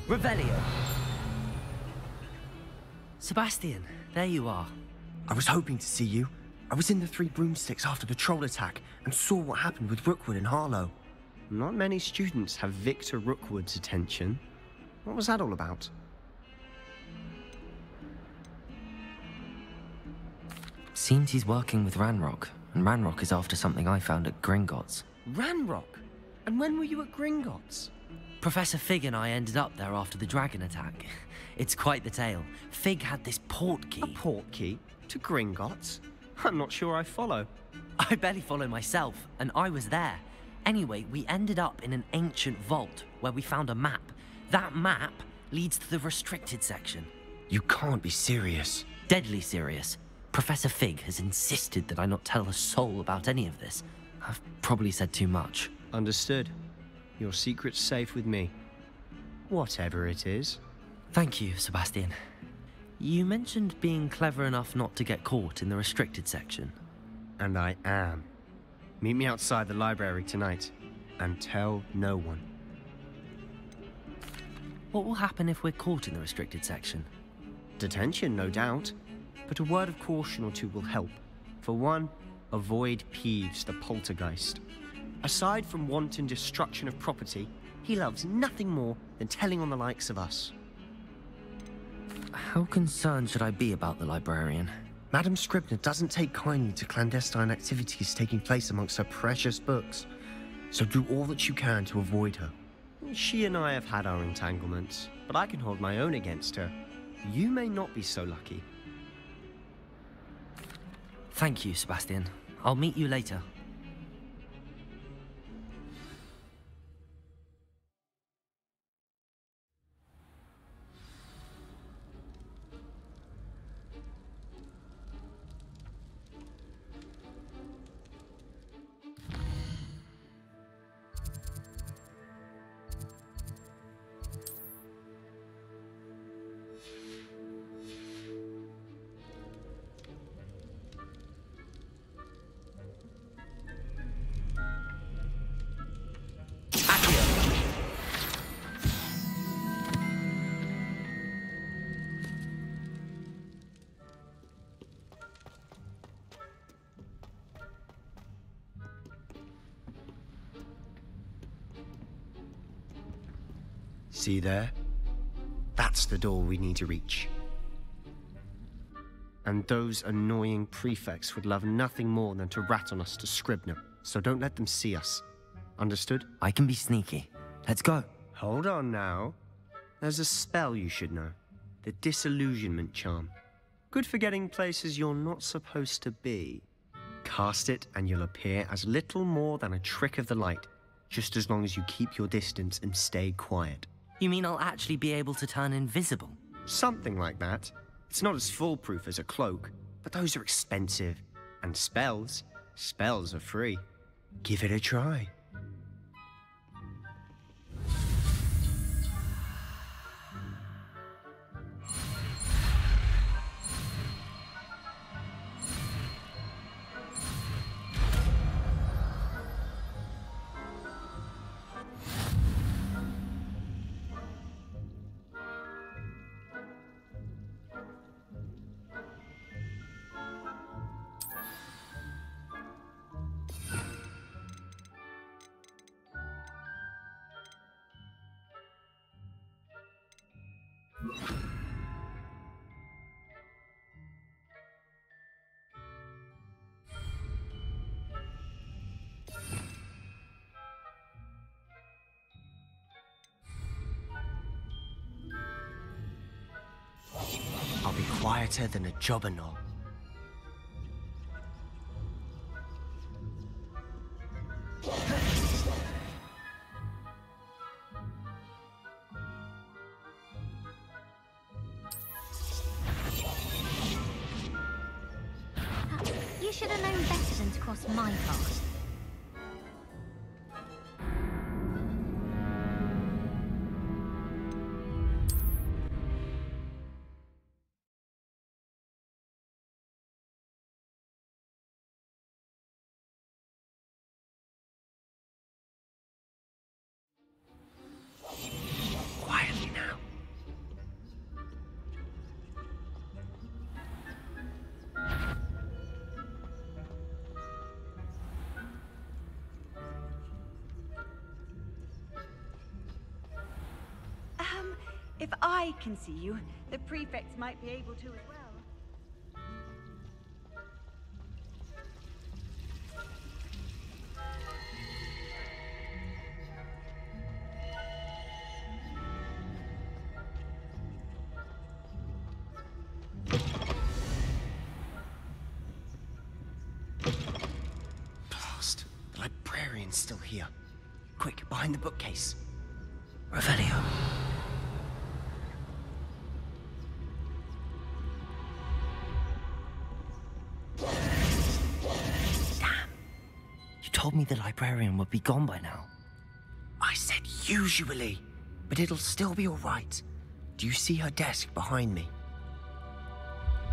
Revelio! Sebastian, there you are. I was hoping to see you. I was in the Three Broomsticks after the troll attack and saw what happened with Rookwood and Harlow. Not many students have Victor Rookwood's attention. What was that all about? Seems he's working with Ranrock, and Ranrock is after something I found at Gringotts. Ranrock? And when were you at Gringotts? Professor Fig and I ended up there after the dragon attack. It's quite the tale. Fig had this port key. A port key? To Gringotts? I'm not sure I follow. I barely follow myself, and I was there. Anyway, we ended up in an ancient vault where we found a map. That map leads to the restricted section. You can't be serious. Deadly serious. Professor Fig has insisted that I not tell a soul about any of this. I've probably said too much. Understood. Your secret's safe with me. Whatever it is. Thank you, Sebastian. You mentioned being clever enough not to get caught in the restricted section. And I am. Meet me outside the library tonight, and tell no one. What will happen if we're caught in the restricted section? Detention, no doubt. But a word of caution or two will help. For one, avoid Peeves, the poltergeist. Aside from wanton destruction of property, he loves nothing more than telling on the likes of us. How concerned should I be about the librarian? Madam Scribner doesn't take kindly to clandestine activities taking place amongst her precious books, so do all that you can to avoid her. She and I have had our entanglements, but I can hold my own against her. You may not be so lucky. Thank you, Sebastian. I'll meet you later. See there? That's the door we need to reach. And those annoying prefects would love nothing more than to rat on us to Scribner, so don't let them see us. Understood? I can be sneaky. Let's go. Hold on now. There's a spell you should know. The Disillusionment Charm. Good for getting places you're not supposed to be. Cast it and you'll appear as little more than a trick of the light, just as long as you keep your distance and stay quiet. You mean I'll actually be able to turn invisible? Something like that. It's not as foolproof as a cloak, but those are expensive. And spells are free. Give it a try. I'll be quieter than a jobberknoll. You should have known better than to cross my path. Quietly now. If I can see you, the prefects might be able to as well. Blast. The librarian's still here. Quick, behind the bookcase. Revelio. Told me the librarian would be gone by now. I said usually, but it'll still be all right. Do you see her desk behind me?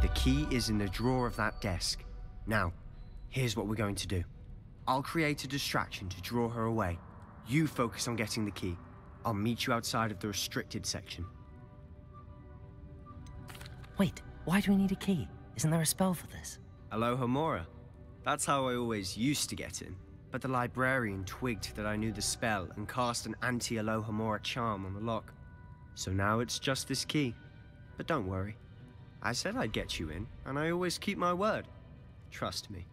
The key is in the drawer of that desk. Now, here's what we're going to do. I'll create a distraction to draw her away. You focus on getting the key. I'll meet you outside of the restricted section. Wait, why do we need a key? Isn't there a spell for this? Alohomora. That's how I always used to get in. But the librarian twigged that I knew the spell and cast an anti-Alohomora charm on the lock. So now it's just this key. But don't worry. I said I'd get you in, and I always keep my word. Trust me.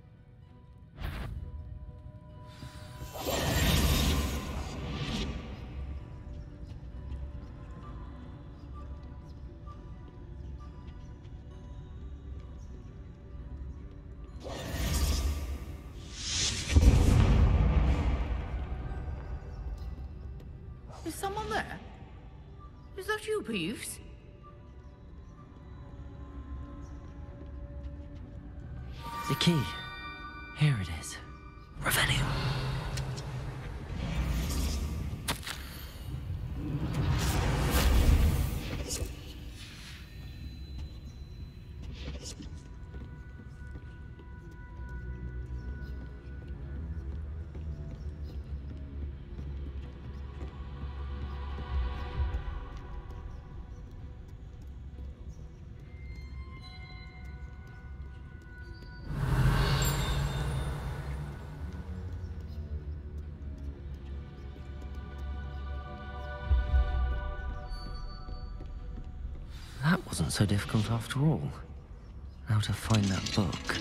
Is someone there? Is that you, Peeves? The key. Here it is. Revelio. That wasn't so difficult after all. Now to find that book.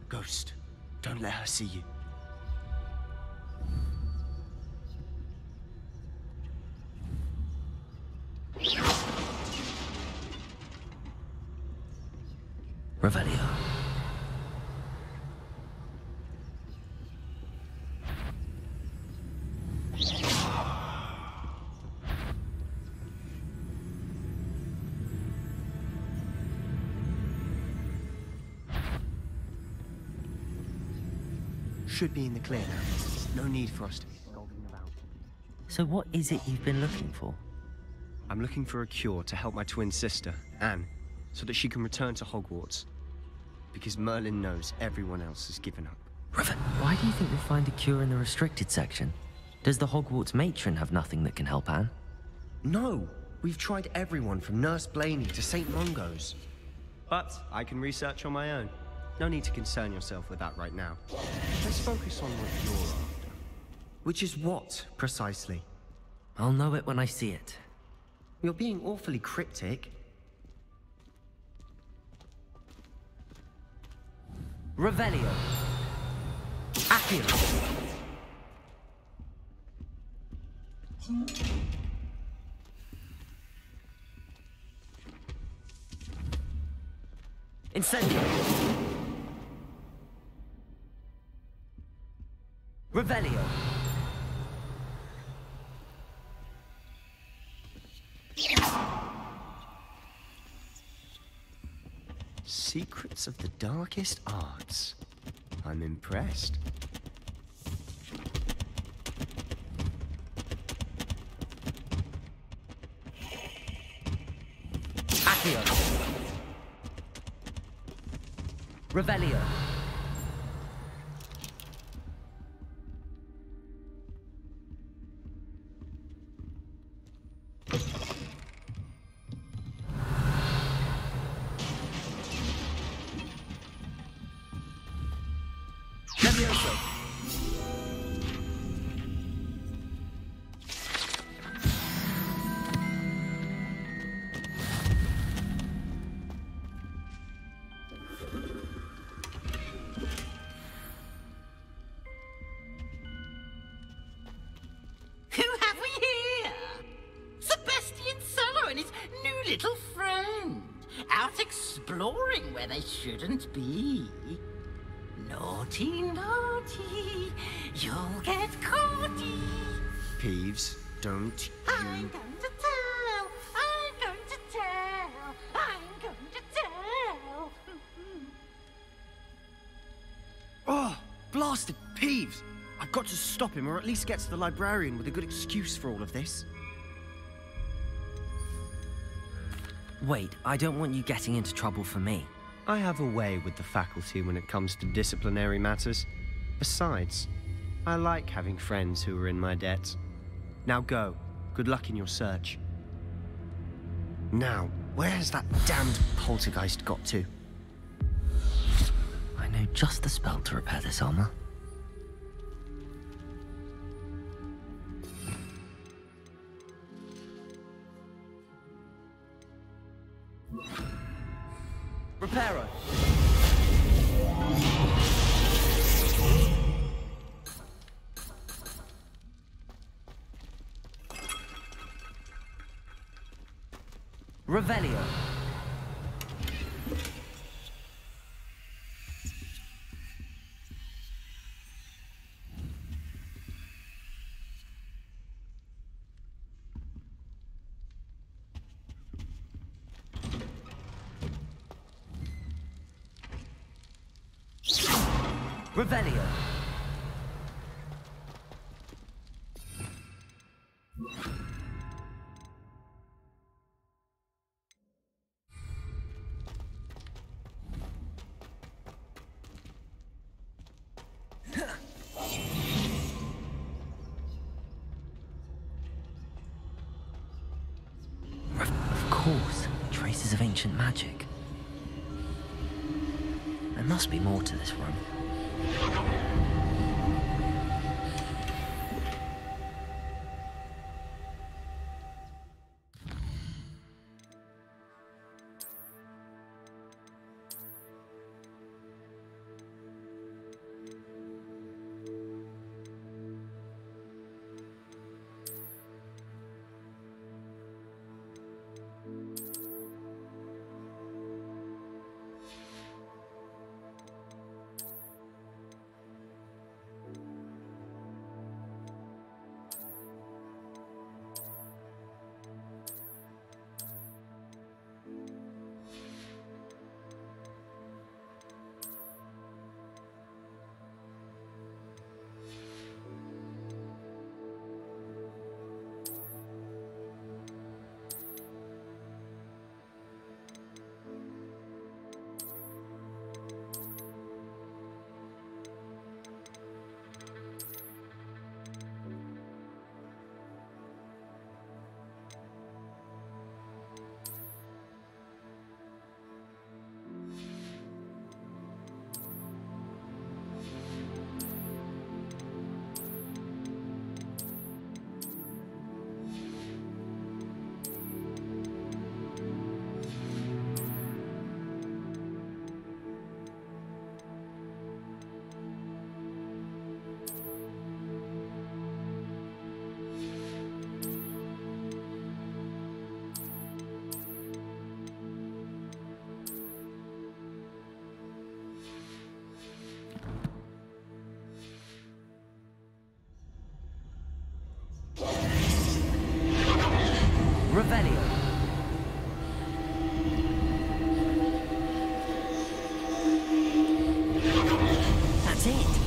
Ghost, don't let her see you. Revelio. Should be in the clear now. No need for us to be skulking about. So what is it you've been looking for? I'm looking for a cure to help my twin sister, Anne, so that she can return to Hogwarts. Because Merlin knows everyone else has given up. Why do you think we'll find a cure in the restricted section? Does the Hogwarts matron have nothing that can help Anne? No! We've tried everyone from Nurse Blaney to St. Mungo's. But I can research on my own. No need to concern yourself with that right now. Let's focus on what you're after. Which is what, precisely? I'll know it when I see it. You're being awfully cryptic. Revelio. Accio. Incendio. Revelio. Secrets of the darkest arts. I'm impressed. Accio. Revelio. Levioso. Who have we here? Sebastian Solo and his new little friend. Out exploring where they shouldn't be. Naughty, naughty, you'll get caughty. Peeves, don't I'm you... going to tell, I'm going to tell, I'm going to tell. Oh, blasted Peeves! I've got to stop him, or at least get to the librarian with a good excuse for all of this. Wait, I don't want you getting into trouble for me. I have a way with the faculty when it comes to disciplinary matters. Besides, I like having friends who are in my debt. Now go. Good luck in your search. Now, where's that damned poltergeist got to? I know just the spell to repair this armor. Reparo! Revelio. Revelio. Of course, traces of ancient magic. There must be more to this room. Revelio. That's it.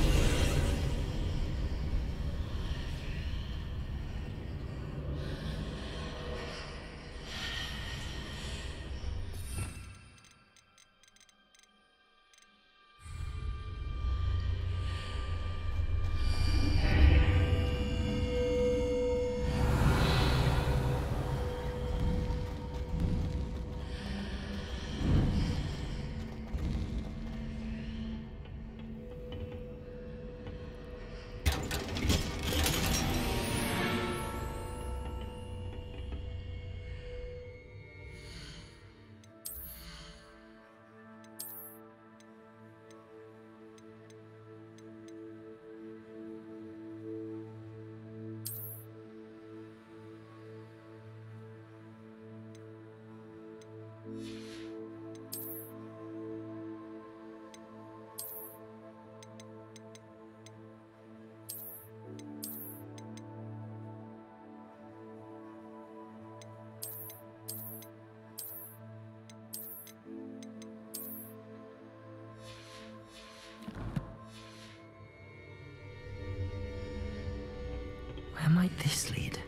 Where might this lead?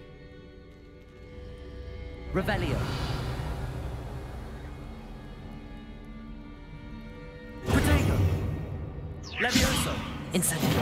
Revelio. Protego. Levioso. Incendio.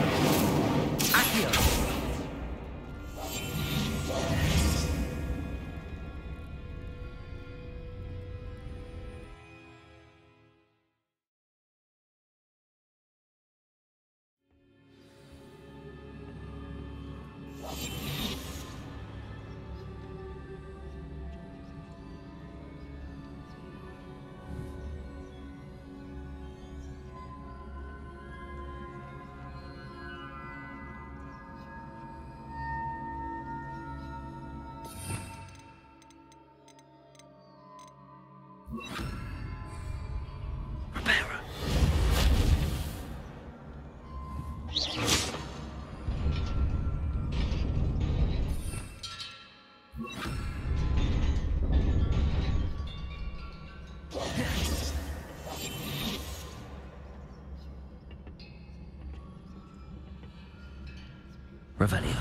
Revelio.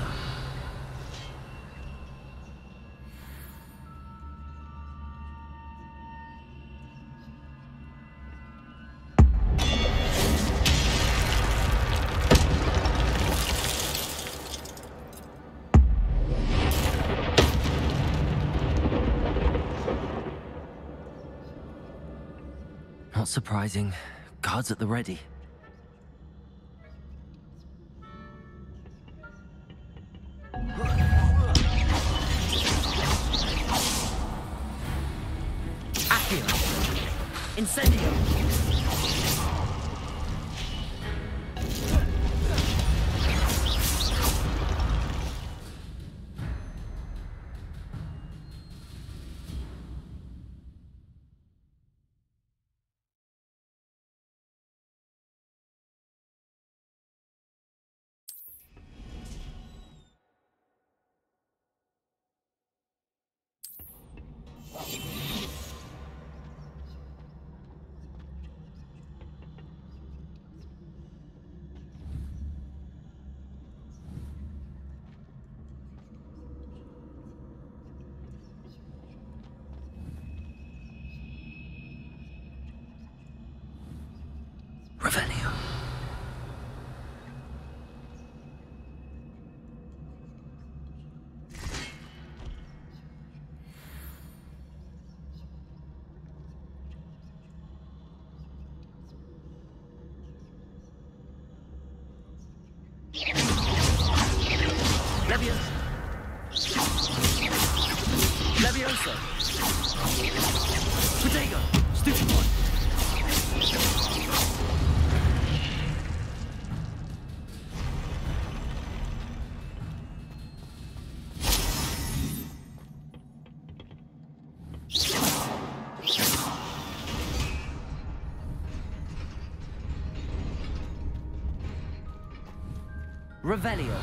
Not surprising. Guards at the ready. Incendio! Revelio. Levioso. Protego. Stupid one. Revelio.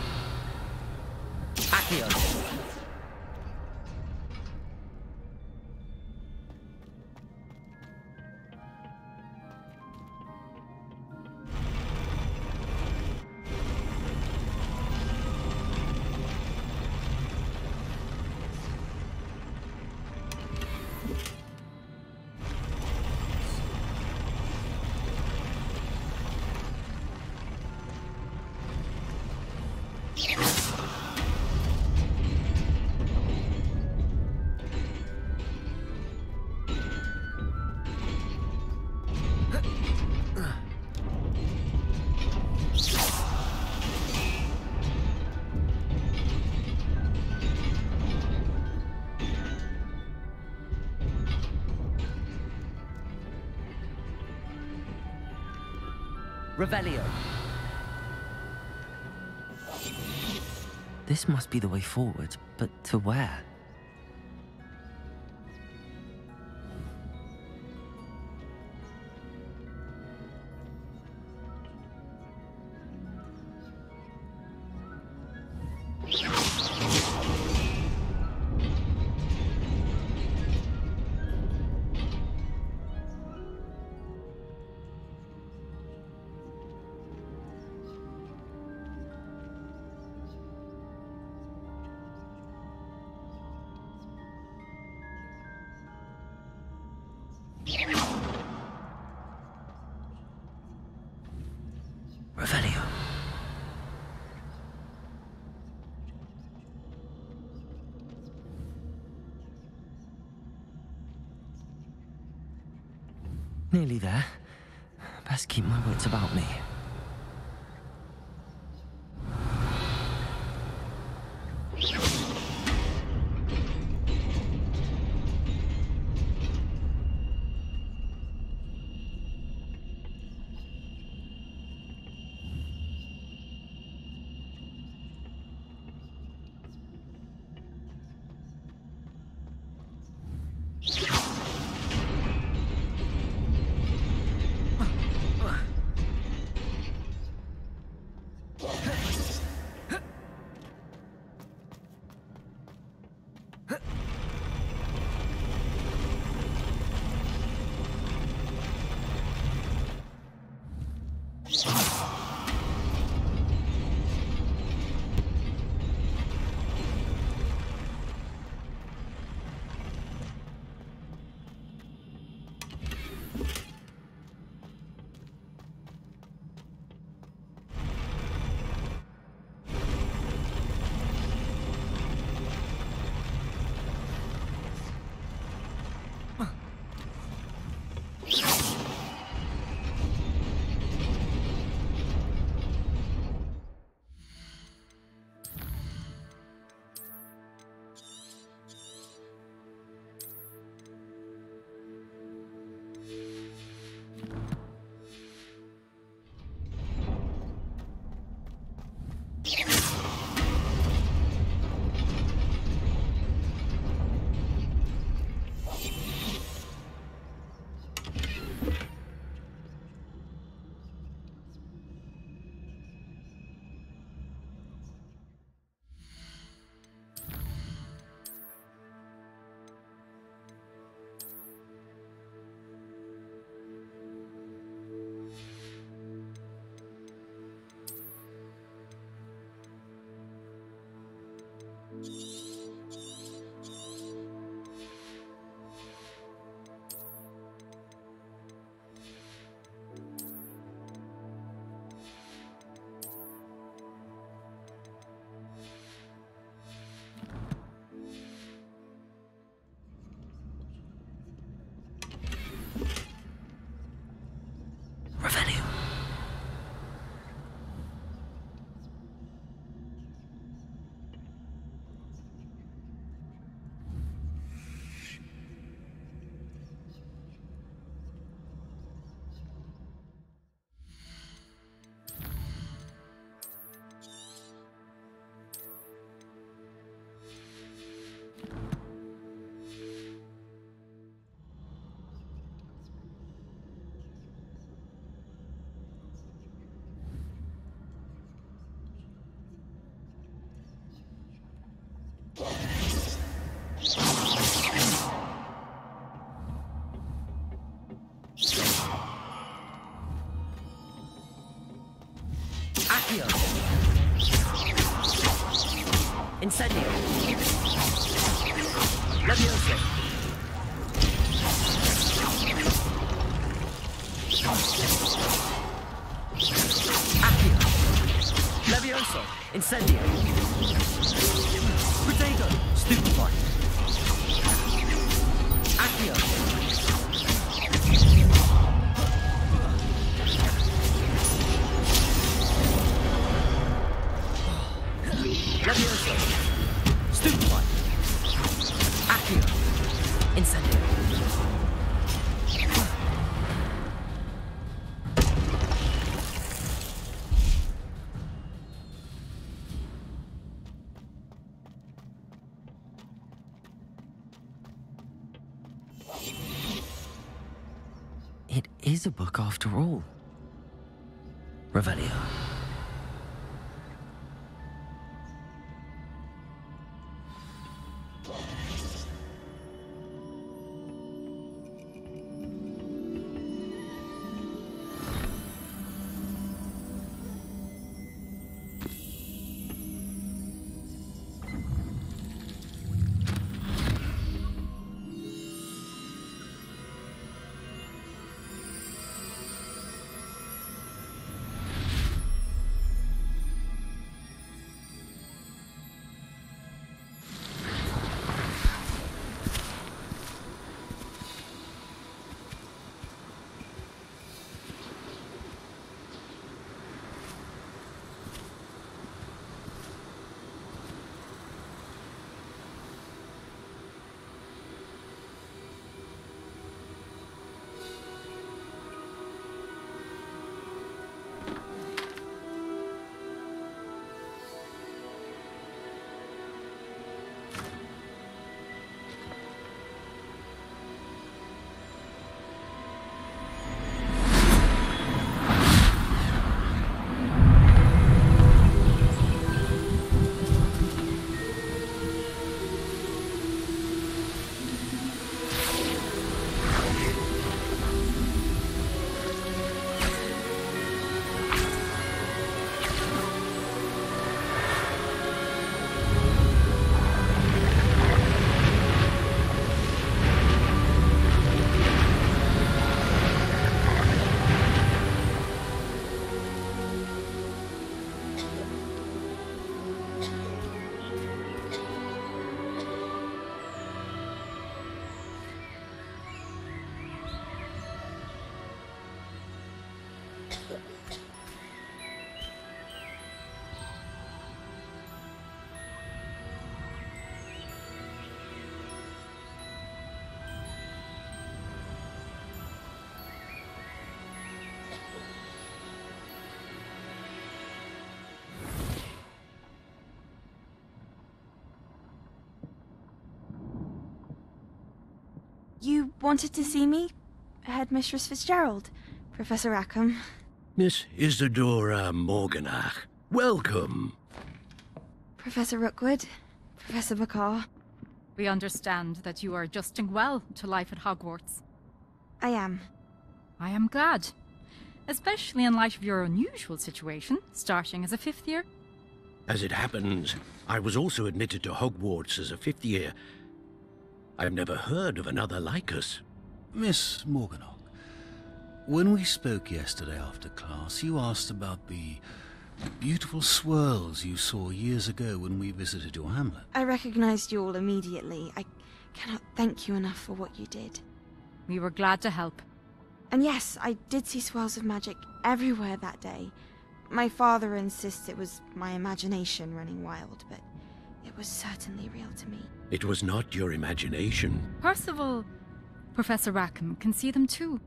Accio. Revelio. This must be the way forward, but to where? Revelio. Nearly there. Best keep my wits about me. Incendio. Levioso. Accio. Levioso. Incendio. Potato. Stupefy. Accio. Levioso. Stupefy. Accio. Incendio. It is a book after all. Revelio. You wanted to see me? Headmistress Fitzgerald, Professor Rackham. Miss Isadora Morganach, welcome. Professor Rookwood, Professor McCaw. We understand that you are adjusting well to life at Hogwarts. I am. I am glad. Especially in light of your unusual situation, starting as a 5th year. As it happens, I was also admitted to Hogwarts as a 5th year. I've never heard of another like us. Miss Morganach, when we spoke yesterday after class, you asked about the beautiful swirls you saw years ago when we visited your hamlet. I recognized you all immediately. I cannot thank you enough for what you did. We were glad to help. And yes, I did see swirls of magic everywhere that day. My father insists it was my imagination running wild, but it was certainly real to me. It was not your imagination. Percival, Professor Rackham can see them too.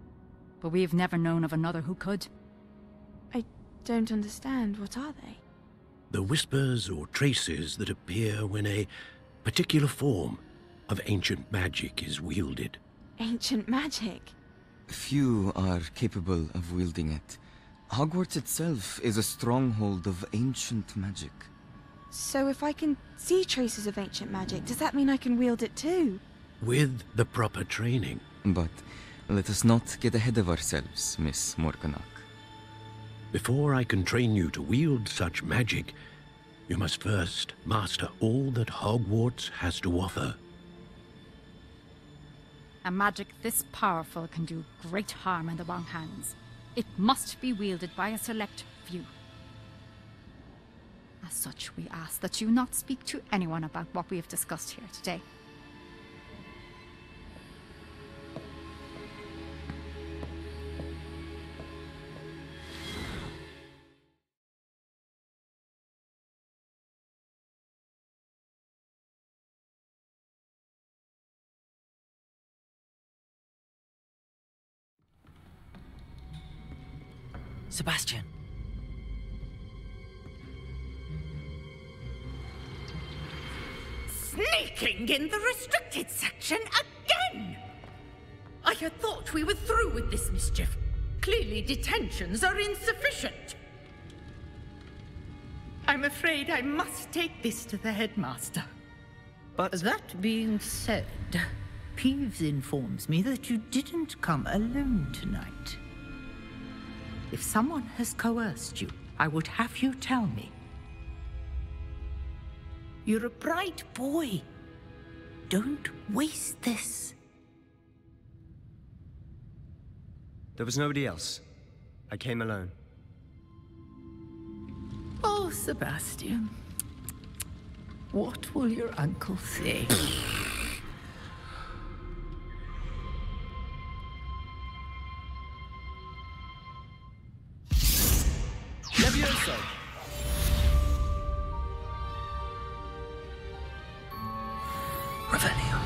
But we've never known of another who could. I don't understand. What are they? The whispers or traces that appear when a particular form of ancient magic is wielded. Ancient magic? Few are capable of wielding it. Hogwarts itself is a stronghold of ancient magic. So if I can see traces of ancient magic, does that mean I can wield it too? With the proper training. But let us not get ahead of ourselves, Miss Morganach. Before I can train you to wield such magic, you must first master all that Hogwarts has to offer. A magic this powerful can do great harm in the wrong hands. It must be wielded by a select few. As such, we ask that you not speak to anyone about what we have discussed here today. Sebastian. Sneaking in the restricted section again! I had thought we were through with this mischief. Clearly detentions are insufficient. I'm afraid I must take this to the headmaster. But that being said, Peeves informs me that you didn't come alone tonight. If someone has coerced you, I would have you tell me. You're a bright boy. Don't waste this. There was nobody else. I came alone. Oh, Sebastian. What will your uncle say? Levioso! Revelio.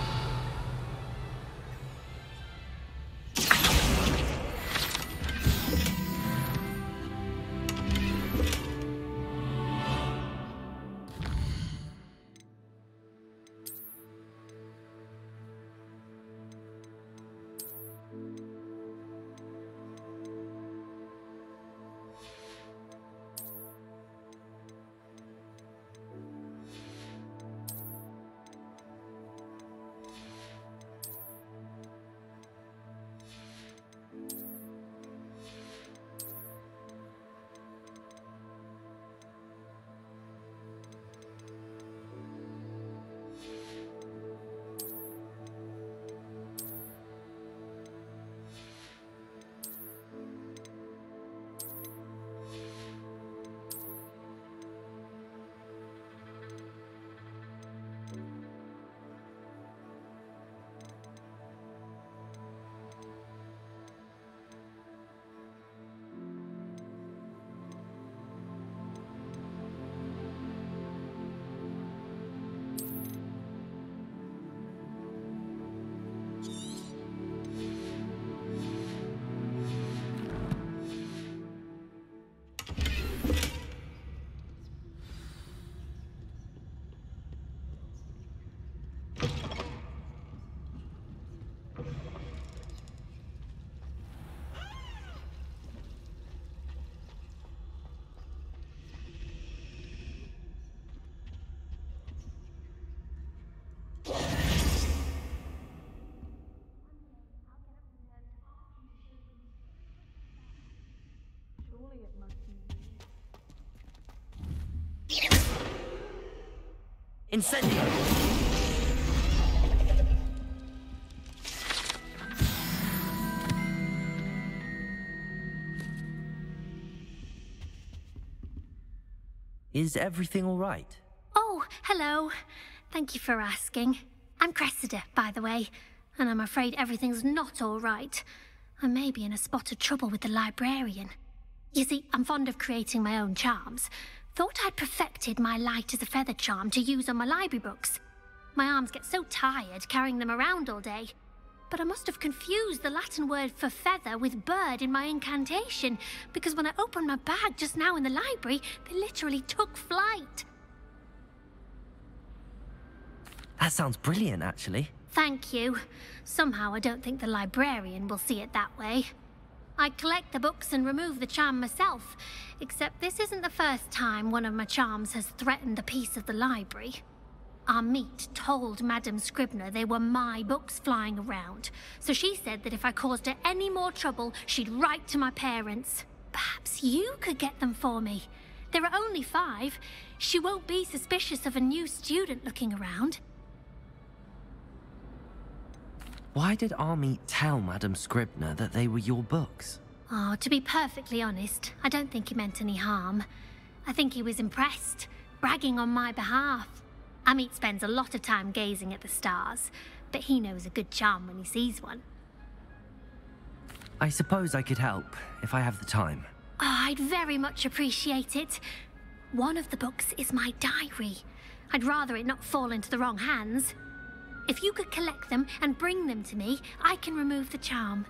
Incendio! Is everything all right? Oh, hello. Thank you for asking. I'm Cressida, by the way, and I'm afraid everything's not all right. I may be in a spot of trouble with the librarian. You see, I'm fond of creating my own charms. Thought I'd perfected my light as a feather charm to use on my library books. My arms get so tired carrying them around all day. But I must have confused the Latin word for feather with bird in my incantation, because when I opened my bag just now in the library, they literally took flight. That sounds brilliant, actually. Thank you. Somehow I don't think the librarian will see it that way. I collect the books and remove the charm myself, except this isn't the first time one of my charms has threatened the peace of the library. Our meet told Madame Scribner they were my books flying around, so she said that if I caused her any more trouble, she'd write to my parents. Perhaps you could get them for me. There are only 5. She won't be suspicious of a new student looking around. Why did Army tell Madame Scribner that they were your books? Oh, to be perfectly honest, I don't think he meant any harm. I think he was impressed, bragging on my behalf. Amit spends a lot of time gazing at the stars, but he knows a good charm when he sees one. I suppose I could help, if I have the time. Oh, I'd very much appreciate it. One of the books is my diary. I'd rather it not fall into the wrong hands. If you could collect them and bring them to me, I can remove the charm.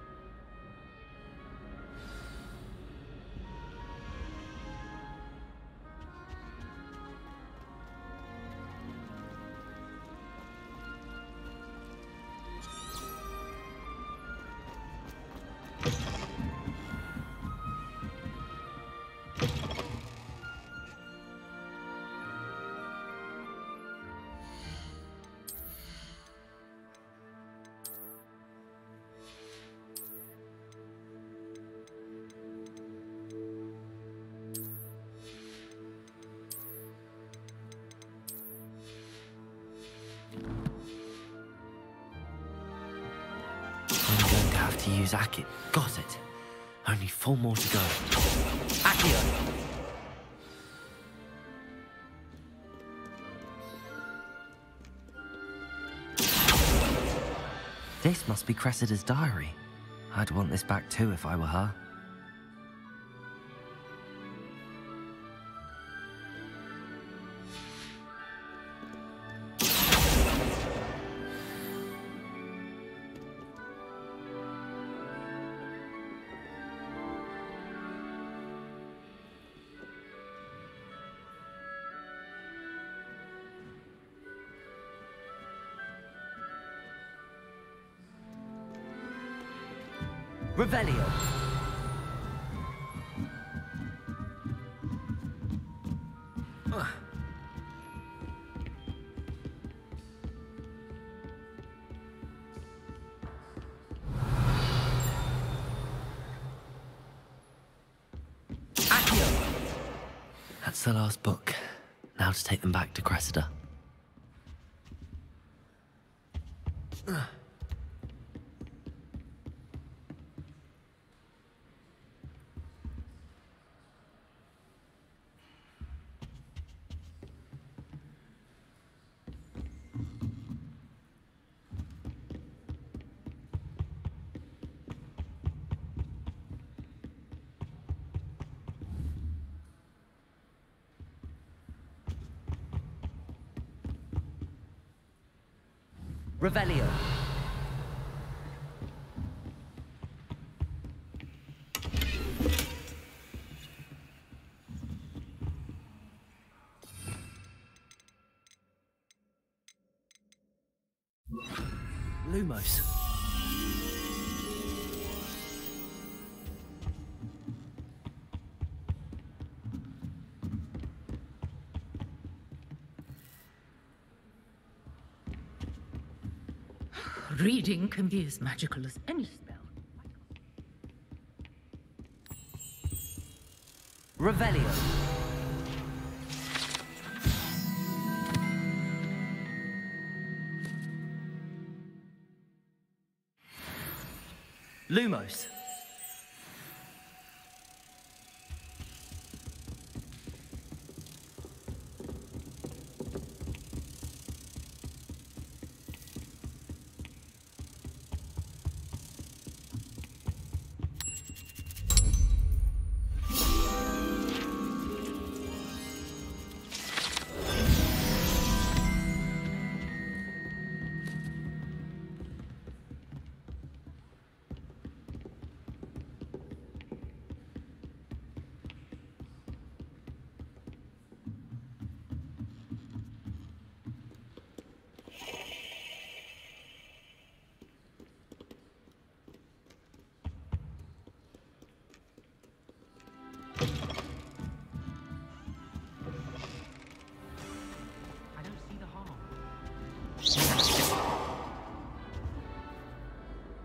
To use Accio. Got it. Only 4 more to go. Accio! This must be Cressida's diary. I'd want this back too if I were her. Revelio. Accio. That's the last book. Now to take them back to Cressida. Revelio. Lumos. Reading can be as magical as any spell. Revelio. Lumos.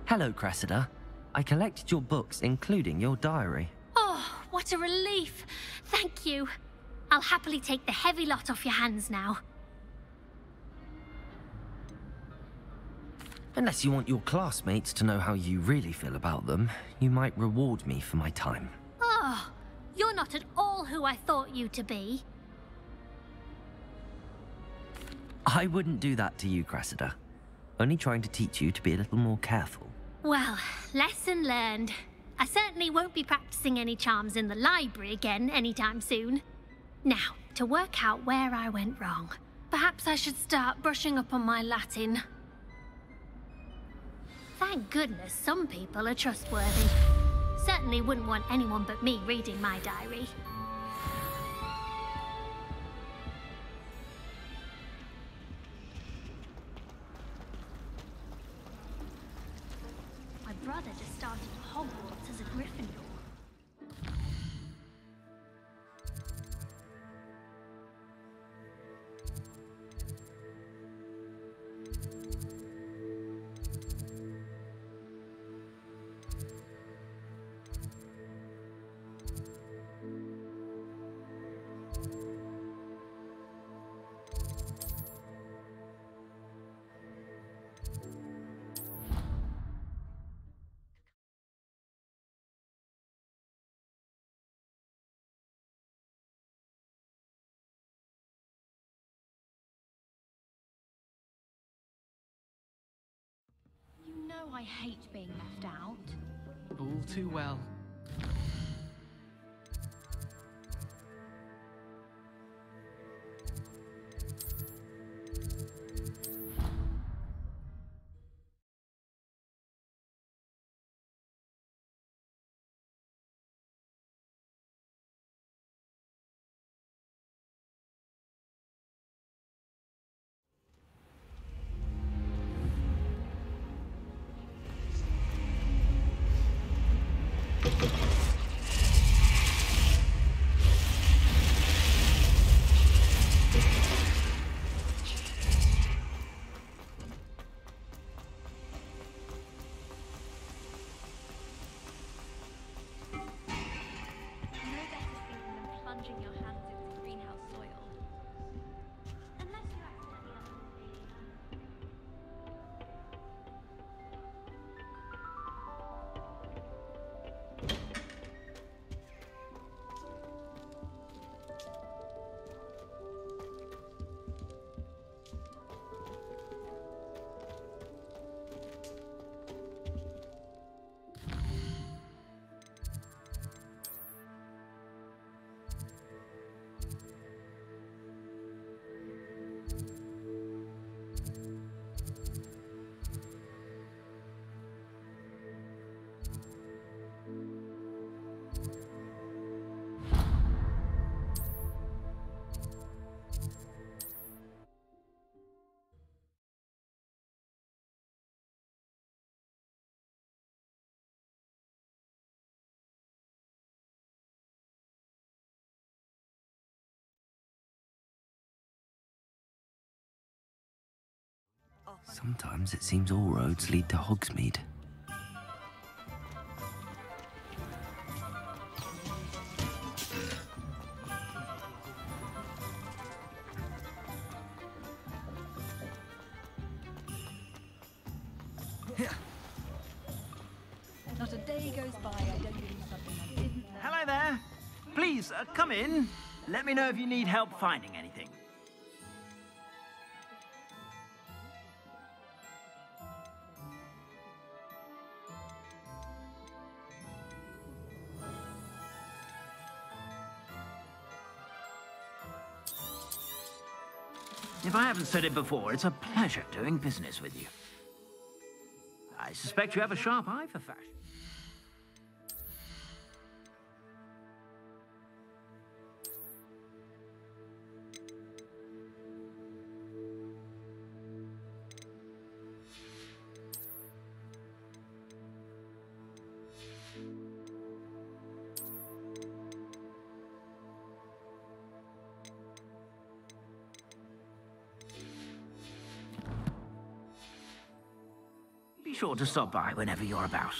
Hello, Cressida. I collected your books, including your diary. Oh, what a relief. Thank you. I'll happily take the heavy lot off your hands now. Unless you want your classmates to know how you really feel about them, you might reward me for my time. Oh, you're not at all who I thought you to be. I wouldn't do that to you, Cressida. Only trying to teach you to be a little more careful. Well, lesson learned. I certainly won't be practicing any charms in the library again anytime soon. Now, to work out where I went wrong. Perhaps I should start brushing up on my Latin. Thank goodness some people are trustworthy. Certainly wouldn't want anyone but me reading my diary. My brother just started Hogwarts as a Gryffindor. You know I hate being left out. All too well. Sometimes it seems all roads lead to Hogsmeade. day goes by, I don't do something I didn't. Hello there. Please, come in. Let me know if you need help finding anything. If I haven't said it before, it's a pleasure doing business with you. I suspect you have a sharp eye for fashion. Be sure to stop by whenever you're about.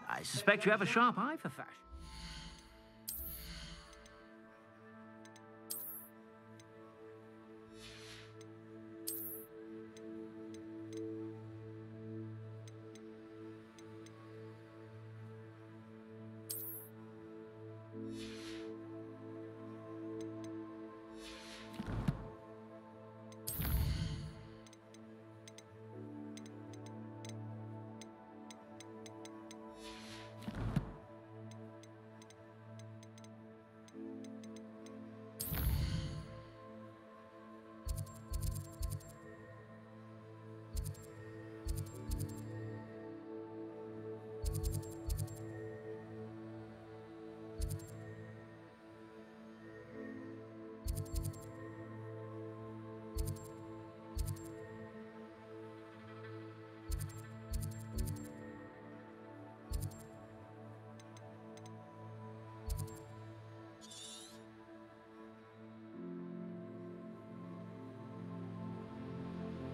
I suspect you have a sharp eye for fashion.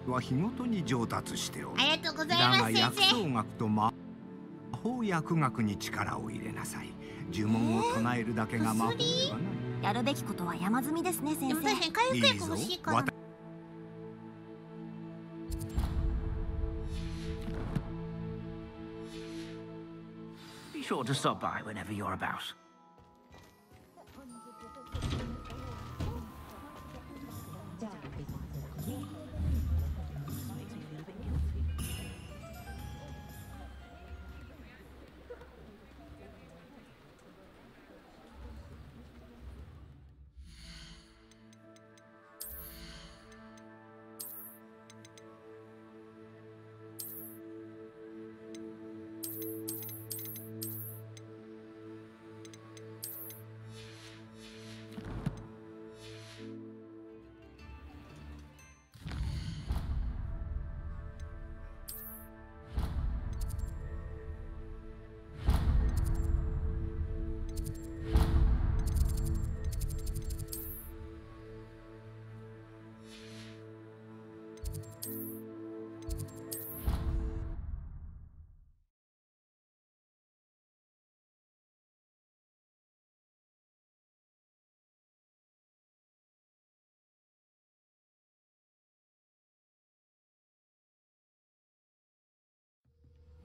は日ごとに上達しておる。ありがとうございだがます先薬生。草学と魔法薬学に力を入れなさい。呪文を唱えるだけが魔法ではない。やるべきことは山積みですね、先生。でも大変回復薬欲しいから。Be sure to stop by whenever you're about.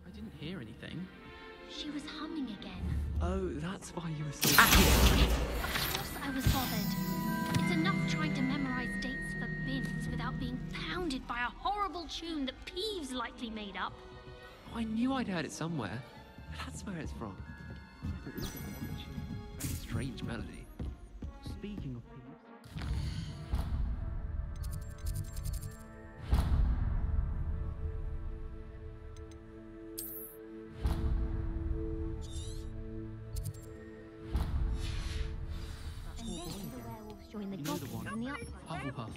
I didn't hear anything. She was humming again. Oh, that's why you were so... Of course I was bothered. It's enough trying to memorize dates for bins without being pounded by a horrible tune that Peeves likely made up. I knew I'd heard it somewhere. That's where it's from. Very strange melody. Speaking of Peeves... And then the werewolves joined the goblins in the uprising. Hufflepuff.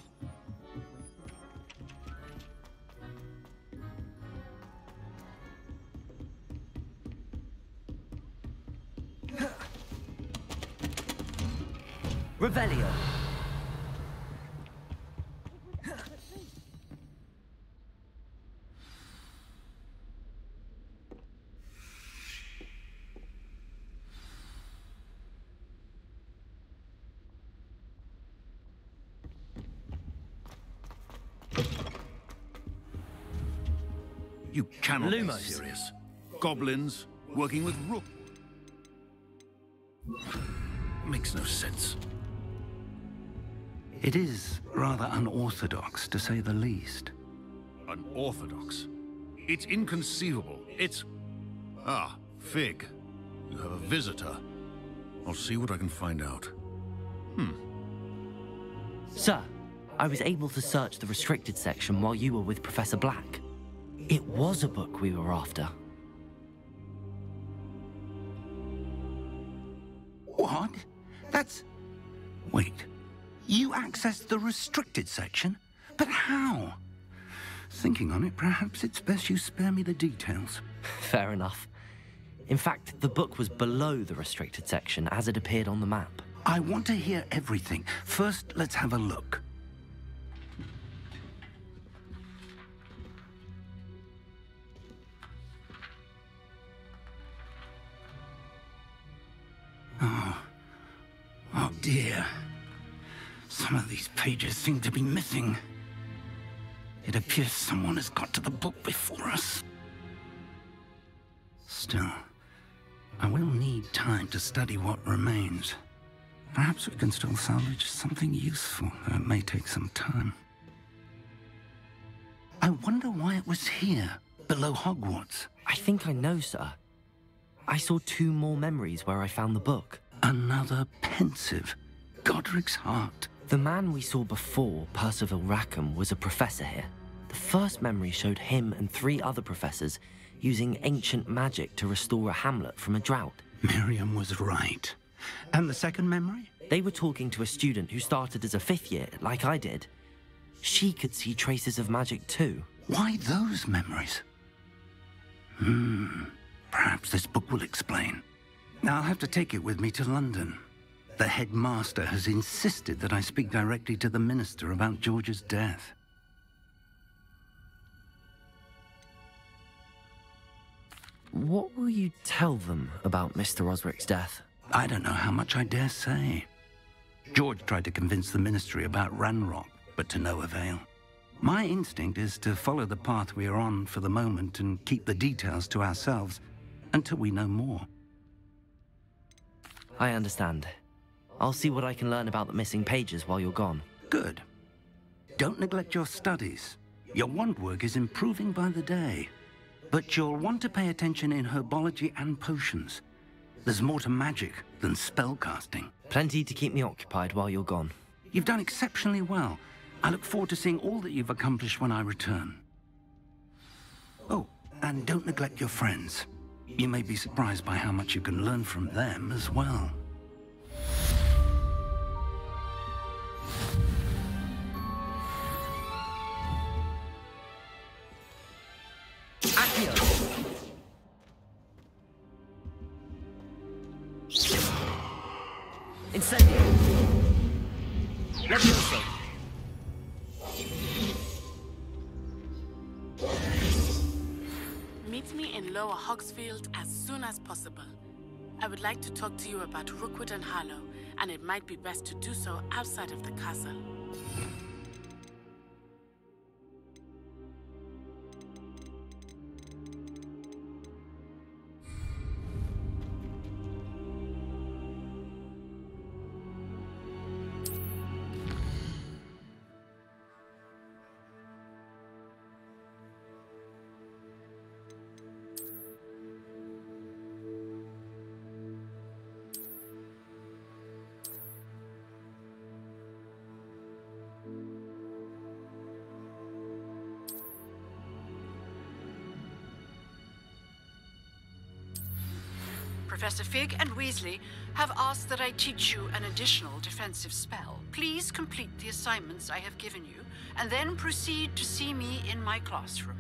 Revelio. You cannot Lumos. be serious. Goblins working with rook. Makes no sense. It is rather unorthodox, to say the least. Unorthodox? It's inconceivable. It's... Ah, Fig. You have a visitor. I'll see what I can find out. Sir, I was able to search the restricted section while you were with Professor Black. It was a book we were after. What? That's... Wait. You accessed the restricted section? But how? Thinking on it, perhaps it's best you spare me the details. Fair enough. In fact, the book was below the restricted section as it appeared on the map. I want to hear everything. First, let's have a look. Oh dear. Some of these pages seem to be missing. It appears someone has got to the book before us. Still, I will need time to study what remains. Perhaps we can still salvage something useful, though it may take some time. I wonder why it was here, below Hogwarts. I think I know, sir. I saw 2 more memories where I found the book. Another pensive. Godric's heart. The man we saw before, Percival Rackham, was a professor here. The first memory showed him and 3 other professors using ancient magic to restore a hamlet from a drought. Miriam was right. And the second memory? They were talking to a student who started as a 5th year, like I did. She could see traces of magic too. Why those memories? Perhaps this book will explain. Now I'll have to take it with me to London. The headmaster has insisted that I speak directly to the minister about George's death. What will you tell them about Mr. Osric's death? I don't know how much I dare say. George tried to convince the ministry about Ranrock, but to no avail. My instinct is to follow the path we are on for the moment and keep the details to ourselves until we know more. I understand. I'll see what I can learn about the missing pages while you're gone. Good. Don't neglect your studies. Your wand work is improving by the day. But you'll want to pay attention in herbology and potions. There's more to magic than spellcasting. Plenty to keep me occupied while you're gone. You've done exceptionally well. I look forward to seeing all that you've accomplished when I return. Oh, and don't neglect your friends. You may be surprised by how much you can learn from them as well. Accio! Incendio! Levioso! Meet me in Lower Hogsfield as soon as possible. I would like to talk to you about Rookwood and Harlow, and it might be best to do so outside of the castle. Professor Fig and Weasley have asked that I teach you an additional defensive spell. Please complete the assignments I have given you, and then proceed to see me in my classroom.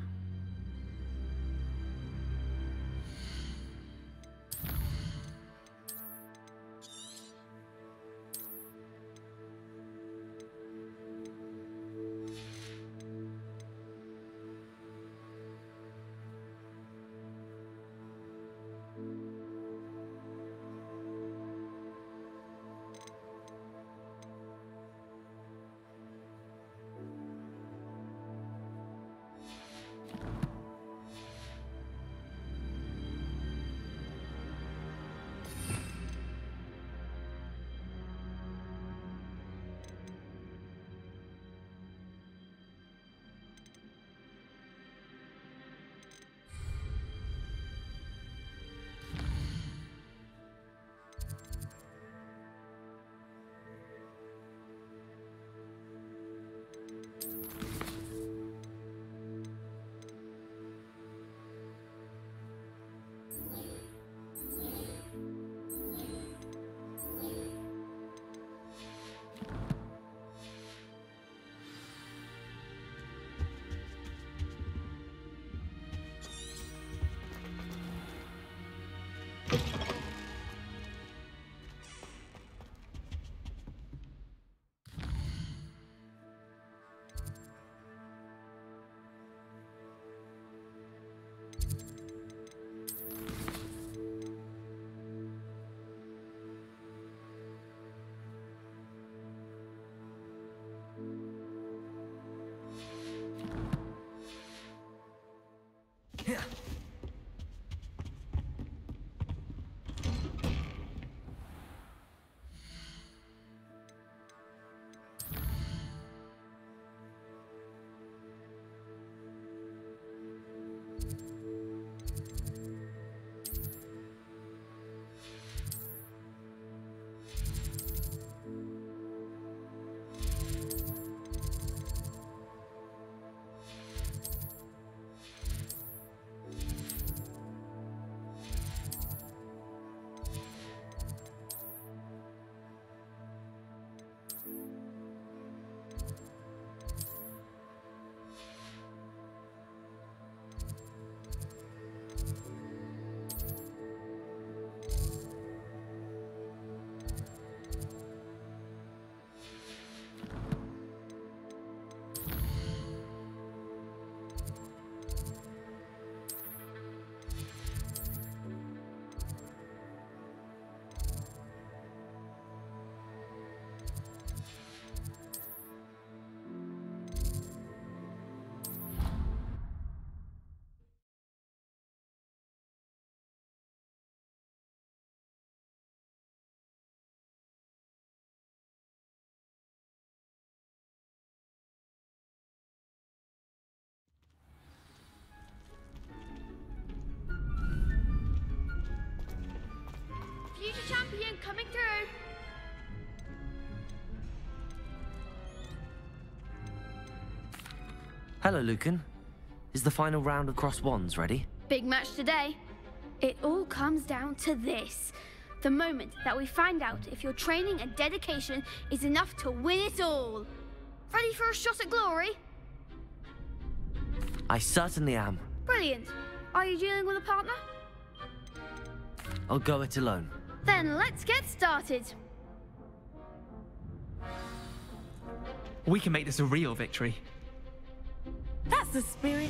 Future champion coming through. Hello, Lucan. Is the final round of Cross Wands ready? Big match today. It all comes down to this. The moment that we find out if your training and dedication is enough to win it all. Ready for a shot at glory? I certainly am. Brilliant. Are you dealing with a partner? I'll go it alone. Then let's get started. We can make this a real victory. That's the spirit.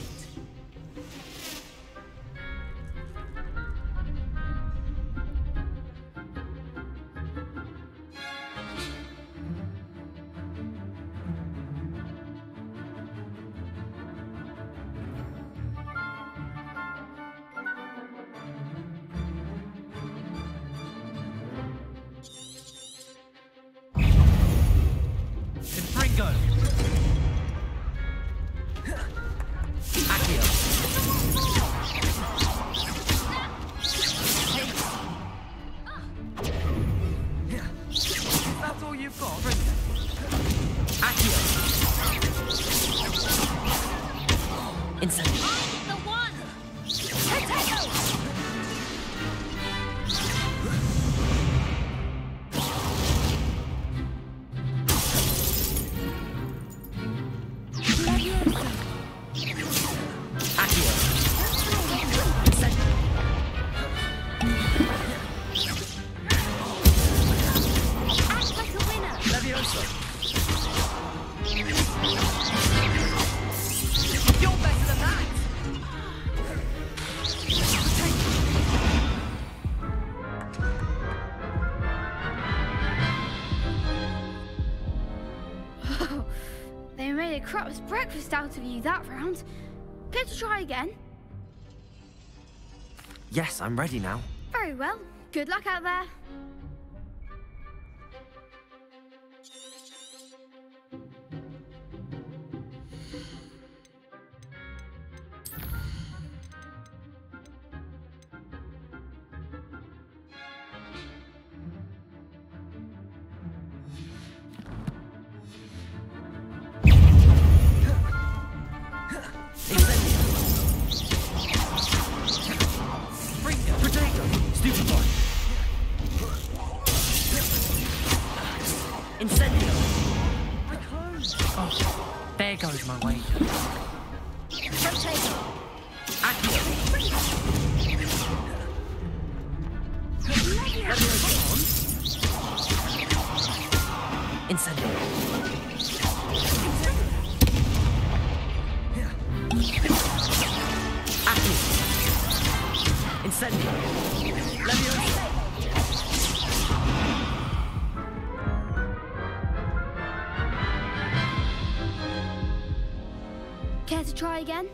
They made a crap's breakfast out of you that round. Care to try again? Yes, I'm ready now. Very well. Good luck out there. There goes my way. Incendio. Accio. Incendio. Leviosa. Care to try again?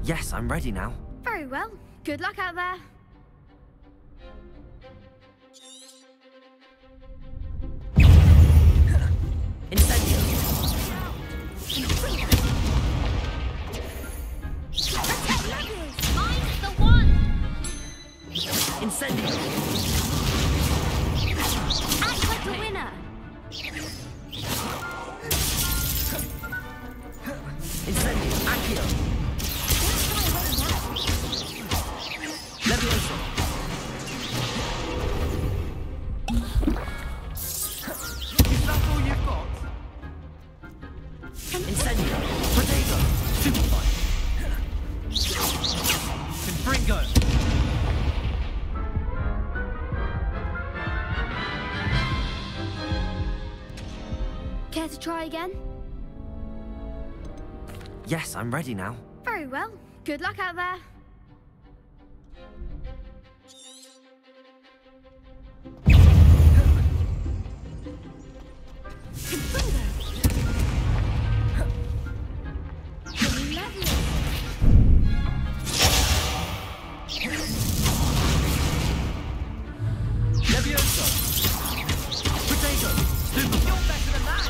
Yes, I'm ready now. Very well. Good luck out there. Incendio. Mine's the one! Incendio. Act like a winner. Incendio. Accio. Leviosa. Is that all you've got? Incendio. Potato. Superfly. Confringo. Care to try again? Yes, I'm ready now. Very well. Good luck out there. Leviosa. Potato. Super. You're better than that.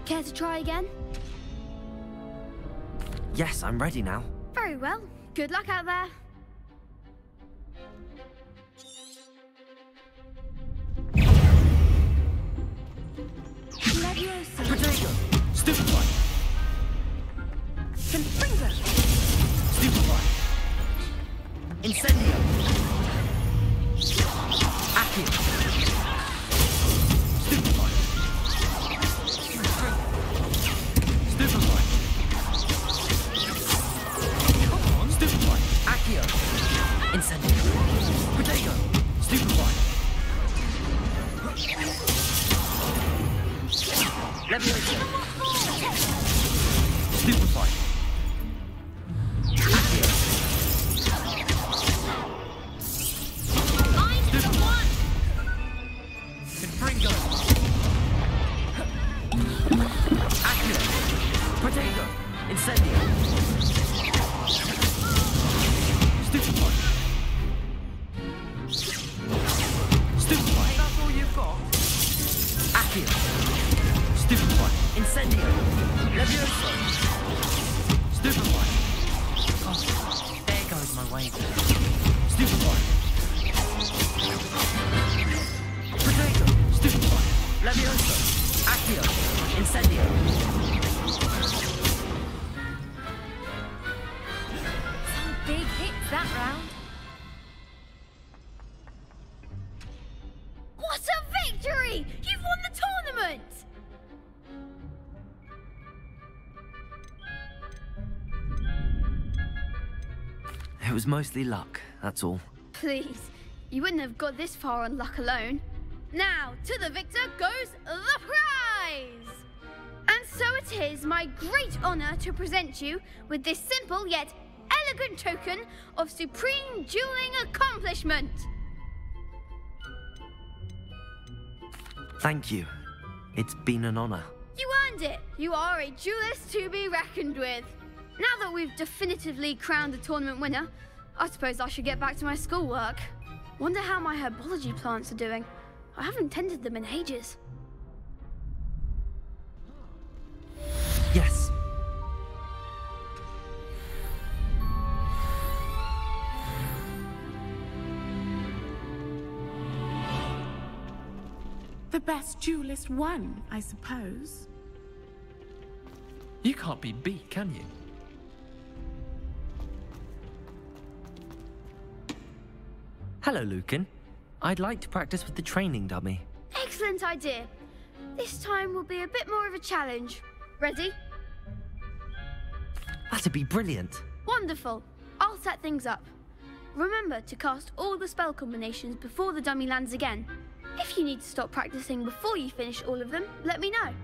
Care to try again? Yes, I'm ready now. Very well. Good luck out there. Leviosa. Potato. Stupefy. Confringo. Stupefy. Incendio. Accio. Stupefy. Stupefy. Stupefy. Accio. Incendio. Potato. Stupefy. Leviosa. Stupefy. Accio. Mine's the one! Confringo. Accio. Potato. Incendio. Stupefy. Stupefy. That's all you've got? Accio. Stupefy. Incendio. Leviosa. Stupefy. Oh, there goes my wave. Stupefy. Potato. Stupefy. Leviosa. Accio. Incendio. Some big hits that round. What a victory! You've won the tournament! It was mostly luck, that's all. Please, you wouldn't have got this far on luck alone. Now, to the victor goes the prize! And so it is my great honor to present you with this simple yet elegant token of supreme dueling accomplishment. Thank you. It's been an honor. You earned it. You are a duelist to be reckoned with. Now that we've definitively crowned the tournament winner, I suppose I should get back to my schoolwork. Wonder how my herbology plants are doing. I haven't tended them in ages. Yes. The best duelist won, I suppose. You can't be beat, can you? Hello, Lucan. I'd like to practice with the training dummy. Excellent idea. This time will be a bit more of a challenge. Ready? That'd be brilliant. Wonderful. I'll set things up. Remember to cast all the spell combinations before the dummy lands again. If you need to stop practicing before you finish all of them, let me know.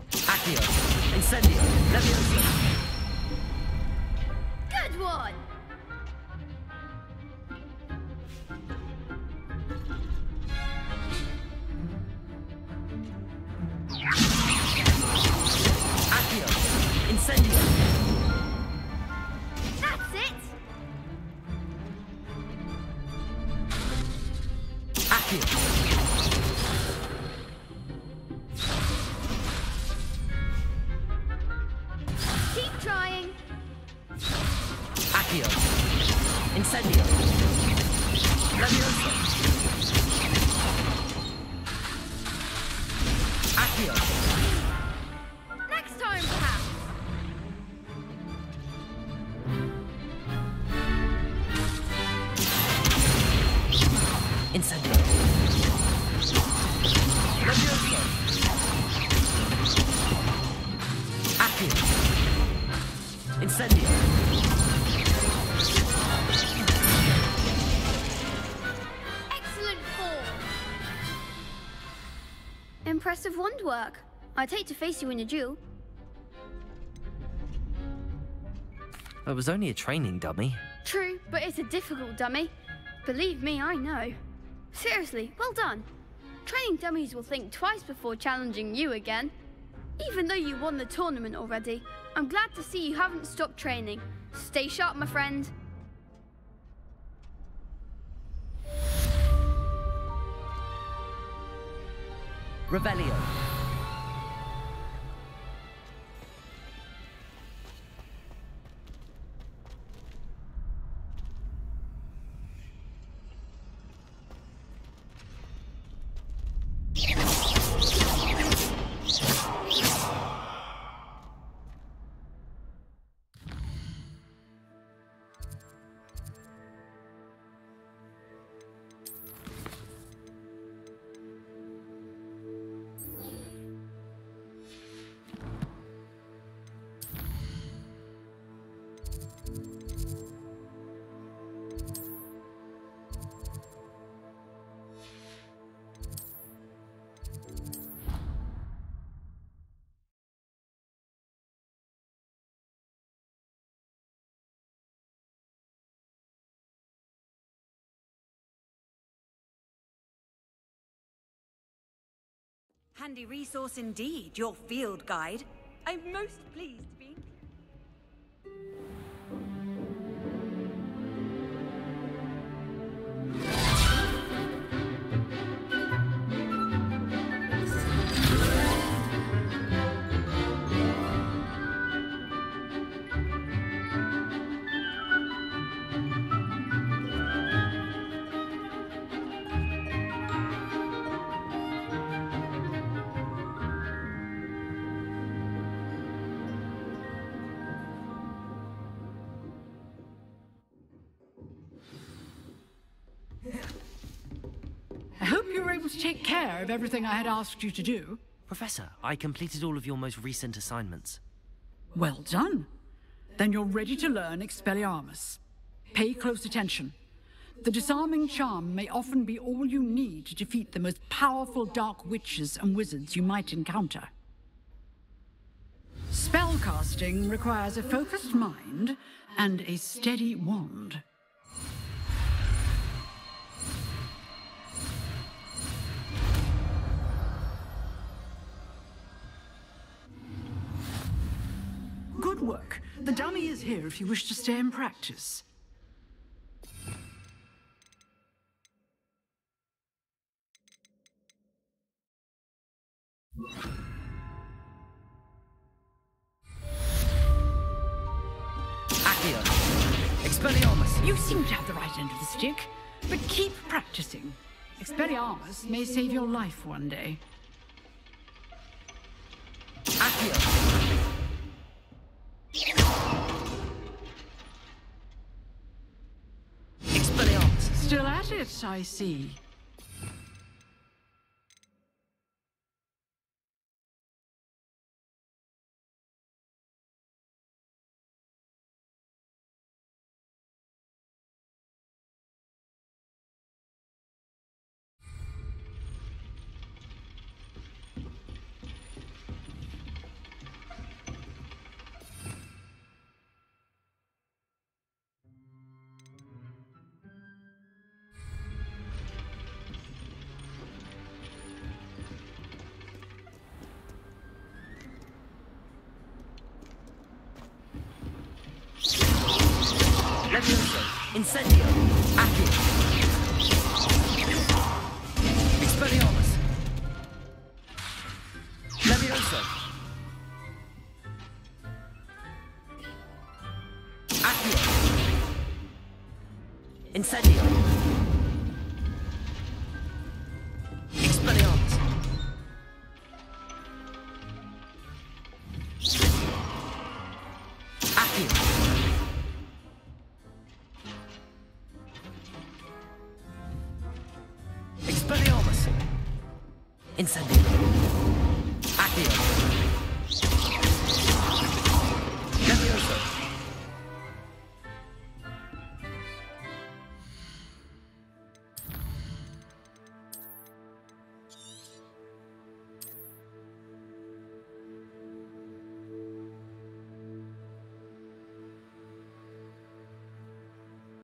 Accio. Incendio. Leviosa. Good one! Accio. Incendio. That's it! Accio. Keep trying. Accio. Incendio. Leviosa. Accio. Next time, perhaps. Incendio. Leviosa. Accio. Incendio. Excellent form. Impressive wand work. I'd hate to face you in a duel. It was only a training dummy. True, but it's a difficult dummy. Believe me, I know. Seriously, well done. Training dummies will think twice before challenging you again. Even though you won the tournament already, I'm glad to see you haven't stopped training. Stay sharp, my friend. Revelio. Handy resource indeed, your field guide. I'm most pleased to be... I hope you were able to take care of everything I had asked you to do. Professor, I completed all of your most recent assignments. Well done. Then you're ready to learn Expelliarmus. Pay close attention. The disarming charm may often be all you need to defeat the most powerful dark witches and wizards you might encounter. Spellcasting requires a focused mind and a steady wand. Good work. The dummy is here if you wish to stay and practice. Accio. Expelliarmus. You seem to have the right end of the stick, but keep practicing. Expelliarmus may save your life one day. Accio. Expelliarmus. Still at it, I see. Levioso. Incendio. Accio. Expelliarmus. Levioso. Accio. Incendio. Expelliarmus. Accio. Expelliarmus. Incendio. Accio.